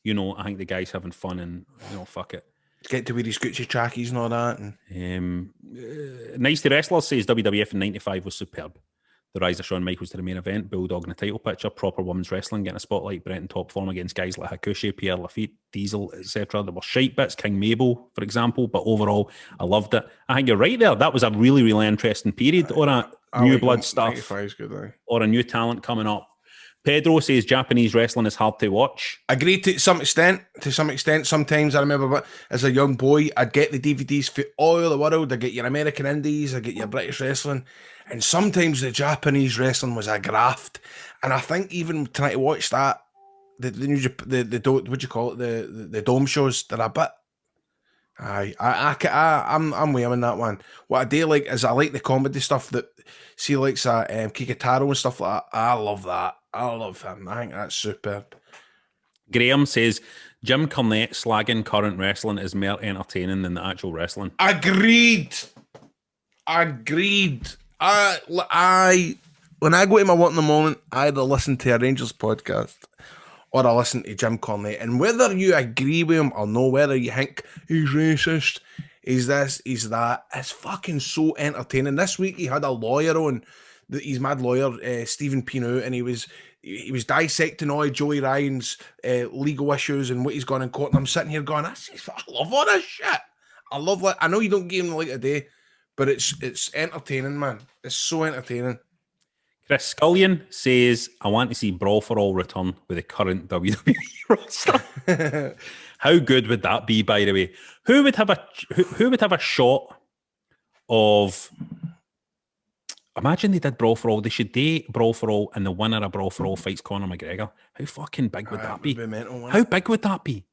I think the guy's having fun, and fuck it. Get to wear his Gucci trackies and all that. And Nice to Wrestler says WWF in '95 was superb. The rise of Shawn Michaels to the main event, Bulldog in the title picture, proper women's wrestling, getting a spotlight, Brett in top form against guys like Hakushi, Pierre Lafitte, Diesel, etc. There were shite bits, King Mabel, for example, but overall, I loved it. I think you're right there. That was a really, really interesting period, or a new blood stuff, good, or a new talent coming up. Pedro says Japanese wrestling is hard to watch. Agree to some extent. Sometimes I remember, but as a young boy, I'd get the DVDs for all the world. I'd get your American Indies, I'd get your British wrestling, and sometimes the Japanese wrestling was a graft. And I think even trying to watch that, the what do you call it, the dome shows, they're a bit. I'm with him in that one. What I do like is I like the comedy stuff that likes Kikataro and stuff like that. I love that. I love him. I think that's superb. Graham says Jim Cornette slagging current wrestling is more entertaining than the actual wrestling. Agreed. I when I go to my work in the morning, I either listen to a Rangers podcast or I listen to Jim Cornette. And whether you agree with him or no, whether you think he's racist, he's this, he's that, it's fucking so entertaining. This week he had a lawyer on, his mad lawyer, Stephen Pino, and he was dissecting all of Joey Ryan's legal issues and what he's gone in court. And I'm sitting here going, I love all this shit. I love it. I know you don't give him like a day, but it's entertaining, man. It's so entertaining. Chris Scullion says, I want to see Brawl for All return with the current WWE roster. How good would that be, by the way? Who would have a shot of... Imagine they did Brawl for All. They should do Brawl for All, and the winner of Brawl for All fights Conor McGregor. How fucking big would that be? How big would that be?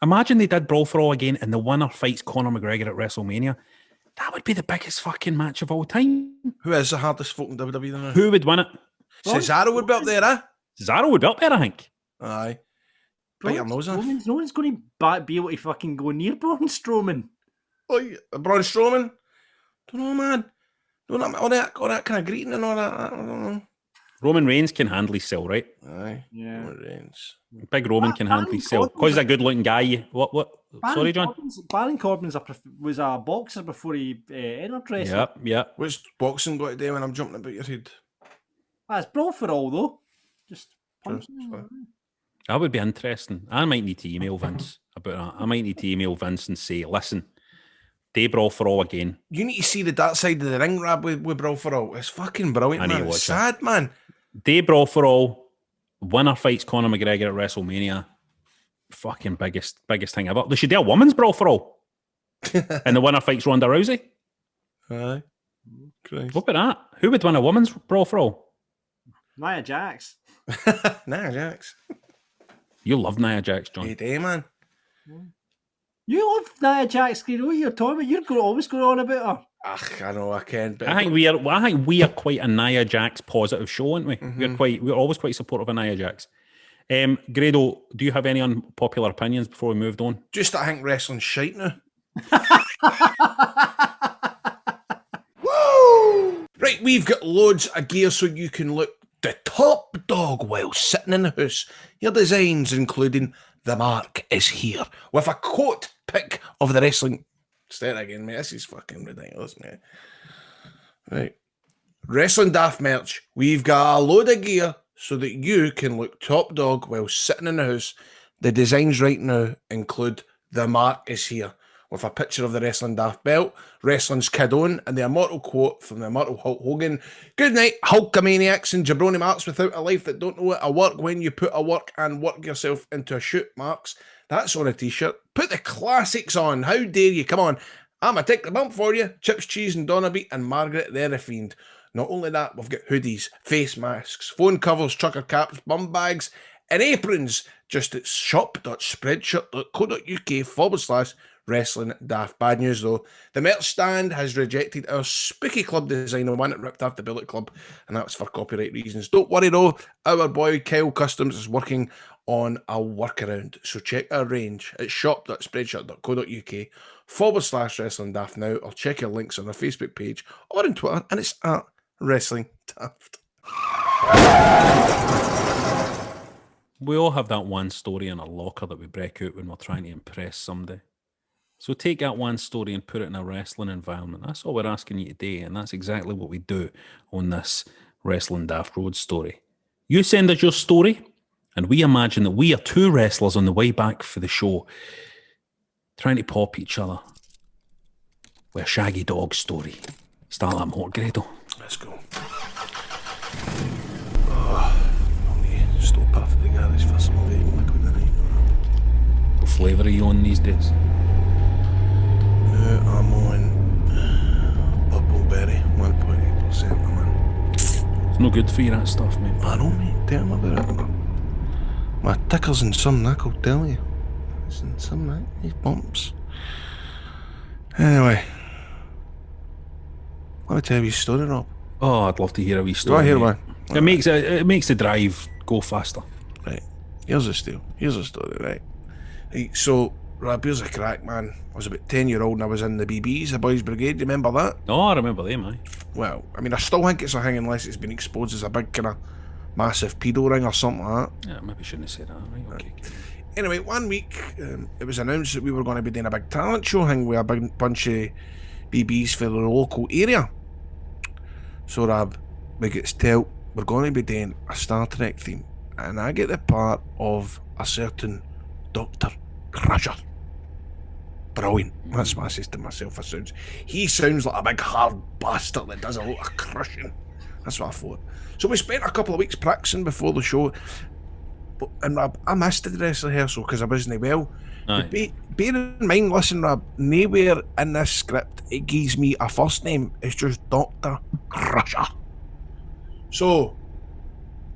Imagine they did Brawl for All again, and the winner fights Conor McGregor at WrestleMania. That would be the biggest fucking match of all time. Who is the hardest fucking WWE now? Who would win it? Cesaro would be up there, eh? Cesaro would be up there, I think. Aye. Bite your nose off. No one's going to be able to fucking go near Braun Strowman. Oh, Braun Strowman? Don't know, man. All that kind of greeting and all that. I don't know. Roman Reigns can handle his cell, right? Aye. Yeah. Roman Reigns. Big Roman can handle his cell. Because he's a good-looking guy. What? Sorry, John? Baron Corbin was a boxer before he entered wrestling. Yep. What's boxing got to do when I'm jumping about your head? That's Brawl for All, though. Just punching. That would be interesting. I might need to email Vince about that. I might need to email Vince and say, listen, they Brawl for All again. You need to see the dark side of the ring, Rab, with Brawl for All. It's fucking brilliant, man. It's sad, man. They Brawl for All. Winner fights Conor McGregor at WrestleMania. Fucking biggest thing ever. They should do a women's Brawl for All. And the winner fights Ronda Rousey. Aye. Christ. What about that? Who would win a women's Brawl for All? Nia Jax. Nia Jax. You love Nia Jax, John. Hey, day, man. You love Nia Jax, you know what you're talking about. You're always going on about her. I know I can, but I think we are quite a Nia Jax positive show, aren't we? Mm-hmm. We're always quite supportive of Nia Jax. Grado, do you have any unpopular opinions before we moved on? Just I think wrestling's shite now. Woo! Right, we've got loads of gear so you can look the top dog while sitting in the house. Your designs including the mark is here with a quote pick of the wrestling. Start again, mate. This is fucking ridiculous, mate. Right. Wrestling Daft merch. We've got a load of gear so that you can look top dog while sitting in the house. The designs right now include "The Mark is Here," with a picture of the Wrestling Daft belt, Wrestling's Kid On, and the immortal quote from the immortal Hulk Hogan: "Good night, Hulkamaniacs and jabroni marks without a life that don't know it. A work when you put a work and work yourself into a shoot, Marks." That's on a t-shirt. Put the classics on. How dare you? Come on. I'm a take the bump for you. Chips, Cheese and Donnaby and Margaret, they're the Fiend. Not only that, we've got hoodies, face masks, phone covers, trucker caps, bum bags, and aprons. Just at shop.spreadshirt.co.uk/wrestling daft. Bad news though. The merch stand has rejected our spooky club design, the one that ripped off the Bullet Club, and that's for copyright reasons. Don't worry though, our boy Kyle Customs is working on a workaround. So check our range at shop.spreadshirt.co.uk/wrestling daft now, or check our links on our Facebook page or on Twitter, and it's at Wrestling Daft. We all have that one story in our locker that we break out when we're trying to impress somebody. So take that one story and put it in a wrestling environment. That's all we're asking you today, and that's exactly what we do on this Wrestling Daft Road story. You send us your story, and we imagine that we are two wrestlers on the way back for the show, trying to pop each other with a shaggy dog story. Start that motor, Grado. Let's go. Stop after the garage for some vape liquid tonight. What flavour are you on these days? I'm on purple berry, 1.8%. I'm in. It's no good for you, that stuff, mate. I know, mate. Tell me about it. My ticker's in some nick, I'll tell you. It's in some nick. These bumps. Anyway. Let me tell you a story, Rob. Oh, I'd love to hear a wee story. Right here, man. It makes the drive go faster. Right. Here's a story. Right. So, Rab, here's a crack, man. I was about 10-year-old and I was in the BBs, the Boys Brigade. Do you remember that? Oh, I remember them, aye. Well, I mean, I still think it's a thing unless it's been exposed as a big kind of massive pedo ring or something like that. Yeah, maybe shouldn't have said that. Right, okay. Anyway, one week, it was announced that we were going to be doing a big talent show thing with a big bunch of BBs for the local area. So, Rab, we get to tell we're going to be doing a Star Trek theme, and I get the part of a certain Dr. Crusher. Brilliant. That's what I says to myself. He sounds like a big hard bastard that does a lot of crushing. That's what I thought. So we spent a couple of weeks practicing before the show. And Rab, I missed the dress rehearsal because I wasn't well. Bear in mind, listen, Rab, nowhere in this script it gives me a first name. It's just Dr. Crusher. So,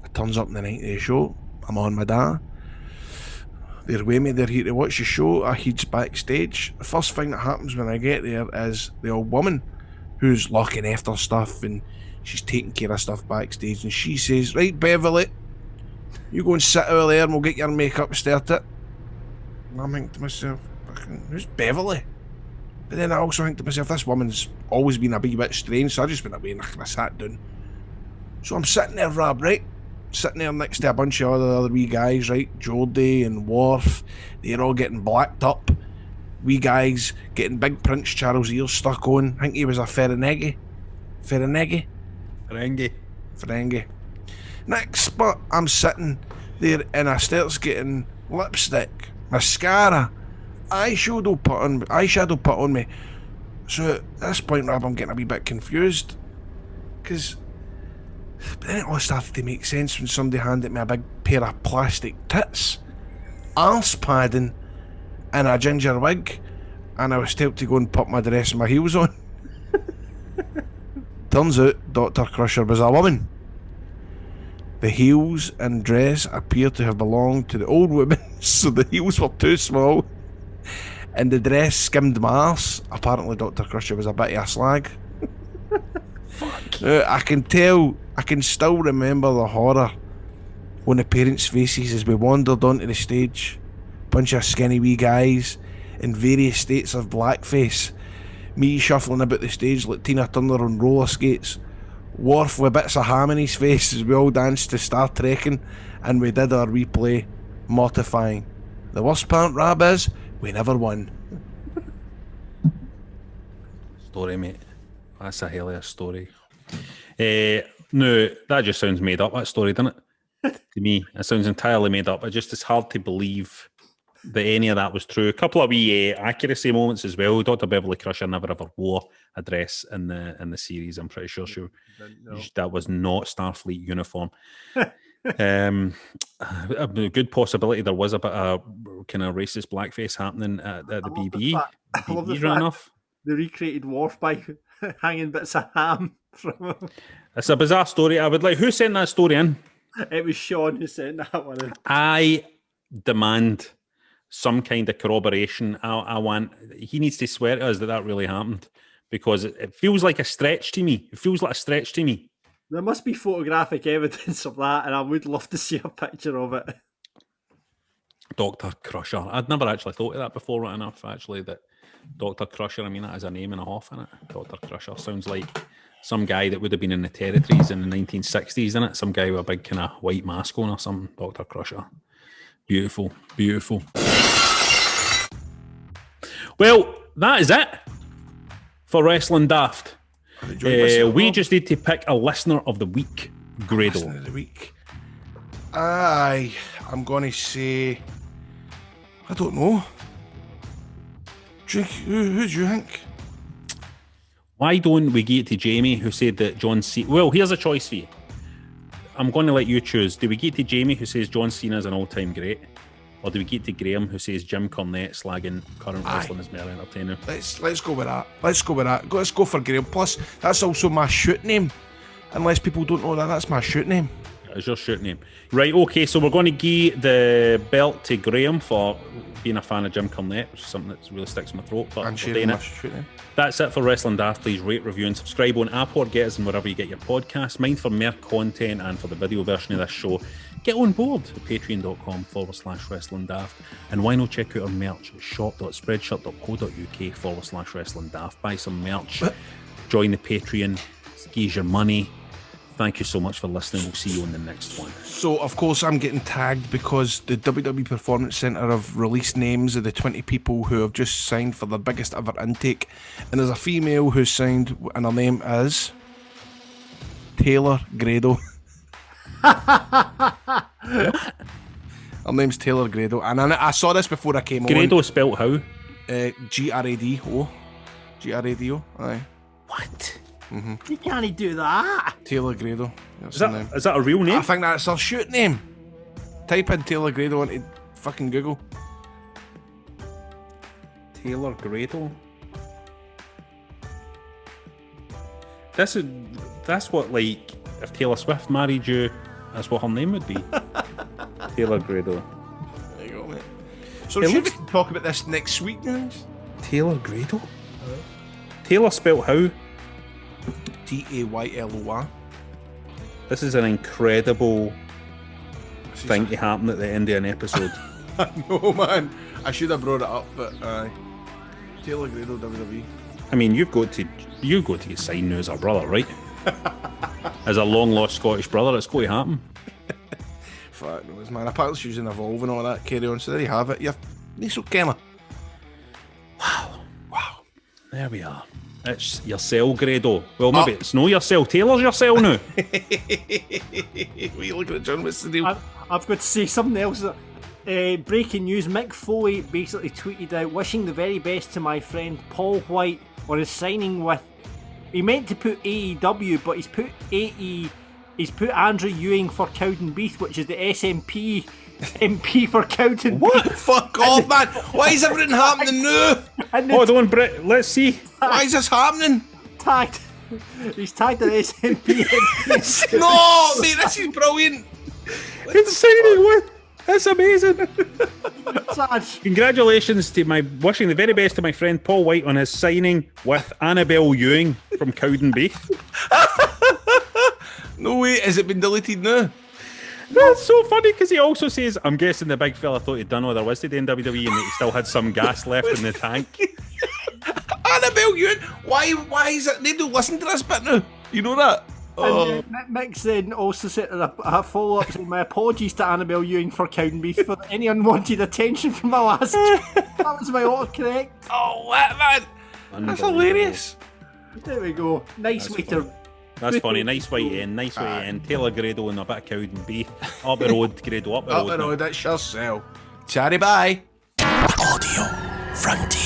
it turns up in the night of the show. I'm on my da. They're with me, they're here to watch the show. I heads backstage. The first thing that happens when I get there is the old woman who's looking after stuff and she's taking care of stuff backstage, and she says, "Right, Beverly, you go and sit over there and we'll get your makeup started." And I'm thinking to myself, who's Beverly? But then I also think to myself, this woman's always been a wee bit strange, so I just went away and I sat down. So I'm sitting there, Rab, right? Sitting there next to a bunch of other wee guys, right? Geordie and Worf, they're all getting blacked up. Wee guys getting big Prince Charles ears stuck on. I think he was a Ferengi. Ferengi. Next, but I'm sitting there and I starts getting lipstick, mascara, eyeshadow put on me. So at this point, Rab, I'm getting a wee bit confused. But then it all started to make sense when somebody handed me a big pair of plastic tits, arse padding, and a ginger wig, and I was told to go and put my dress and my heels on. Turns out Dr. Crusher was a woman. The heels and dress appear to have belonged to the old woman, so the heels were too small, and the dress skimmed my arse. Apparently Dr. Crusher was a bit of a slag. I can still remember the horror on the parents' faces as we wandered onto the stage. Bunch of skinny wee guys in various states of blackface. Me shuffling about the stage like Tina Turner on roller skates. Worf with bits of ham in his face as we all danced to Star Trekking, and we did our replay. Mortifying. The worst part, Rab, is we never won. Story, mate. That's a hell of a story. No, that just sounds made up, that story, doesn't it? To me, it sounds entirely made up. It's hard to believe that any of that was true. A couple of wee accuracy moments as well. Dr. Beverly Crusher never ever wore a dress in the series. I'm pretty sure that was not Starfleet uniform. A good possibility there was a bit of kind of racist blackface happening at the BB. I love the right fact enough. they recreated Worf by hanging bits of ham from him. It's a bizarre story. I would like. Who sent that story in? It was Sean who sent that one in. I demand some kind of corroboration. I want. He needs to swear to us that really happened, because it feels like a stretch to me. It feels like a stretch to me. There must be photographic evidence of that, and I would love to see a picture of it. Dr. Crusher. I'd never actually thought of that before, right enough, actually, that Dr. Crusher, I mean, that is a name and a half, in it. Dr. Crusher sounds like some guy that would have been in the territories in the 1960s, isn't it? Some guy with a big kind of white mask on or something. Dr. Crusher. Beautiful, beautiful. Well, that is it for Wrestling Daft. We just need to pick a listener of the week, Grado. Listener of the week. I'm going to say, I don't know. Who do you think? Why don't we get to Jamie, who said that John Cena... Well, here's a choice for you. I'm going to let you choose. Do we get to Jamie, who says John Cena is an all-time great? Or do we get to Graham, who says Jim Cornette slagging current wrestling is more entertaining? Let's go with that. Let's go for Graham. Plus, that's also my shoot name. Unless people don't know that, that's my shoot name. It's your shoot name. Right, okay, so we're going to give the belt to Graham for being a fan of Jim Cornette, which is something that really sticks in my throat. But And sharing my shoot name. That's it for Wrestling Daft. Please rate, review, and subscribe on Apple or get us in wherever you get your podcasts. Mind for more content and for the video version of this show, get on board at patreon.com/Wrestling Daft. And why not check out our merch at shop.spreadshirt.co.uk/Wrestling Daft. Buy some merch, join the Patreon, use your money. Thank you so much for listening. We'll see you on the next one. So, of course, I'm getting tagged because the WWE Performance Centre have released names of the 20 people who have just signed for their biggest ever intake. And there's a female who's signed, and her name is Taylor Grado. Her name's Taylor Grado. And I saw this before I came on. Grado spelt how? Grado. Grado, aye. What? Mm-hmm. You can't do that. Taylor Grado. Is that a real name? I think that's her shoot name. Type in Taylor Grado into fucking Google. Taylor Grado. That's what, like, if Taylor Swift married you, that's what her name would be. Taylor Grado. There you go, mate. So should we talk about this next week, guys? Taylor Grado? Taylor spelt how? Taylor. This is an incredible thing to happen at the end of an episode. I know, man. I should have brought it up, but Taylor Grado, WWE. I mean, you've got to get signed now as a brother, right? As a long lost Scottish brother, it's going to happen. Fuck knows, man. Apparently she's in Evolve and all that. Carry on. So there you have it. You're Niso Kenner. Wow. There we are. It's your cell, Grado. Well, maybe it's no your cell. Taylor's your cell now. What are you looking at, John? What's the deal? I've got to say something else. Breaking news. Mick Foley basically tweeted out, wishing the very best to my friend Paul White on his signing with... He meant to put AEW, but he's put Andrew Ewing for Cowdenbeath, which is the SNP MP for Cowdenbeath. What? Fuck off, man. Why is everything happening now? Hold on, Brett. Let's see. Why is this happening? Tagged. He's tagged an SNP MP. No, mate, this is brilliant. It's signing with. That's amazing. Sarge. Congratulations to wishing the very best to my friend Paul White on his signing with Annabelle Ewing from Cowdenbeath. No way, has it been deleted now? That's so funny because he also says, I'm guessing the big fella thought he'd done all there was to do in WWE and that he still had some gas left in the tank. Annabelle Ewing? Why is it? They don't listen to this bit now. You know that? And Mick's then also said a follow-up saying, my apologies to Annabelle Ewing for Cowdenbeath for any unwanted attention from my last That was my autocorrect. Oh, what, man? That's hilarious. There we go. Nice way to That's funny. Nice white end. Nice white end. Taylor Grado and a bit of Cowden beef. Up the road, Grado. Up the road. Up the road. That's your sell. Chatty bye. Audio Frontier.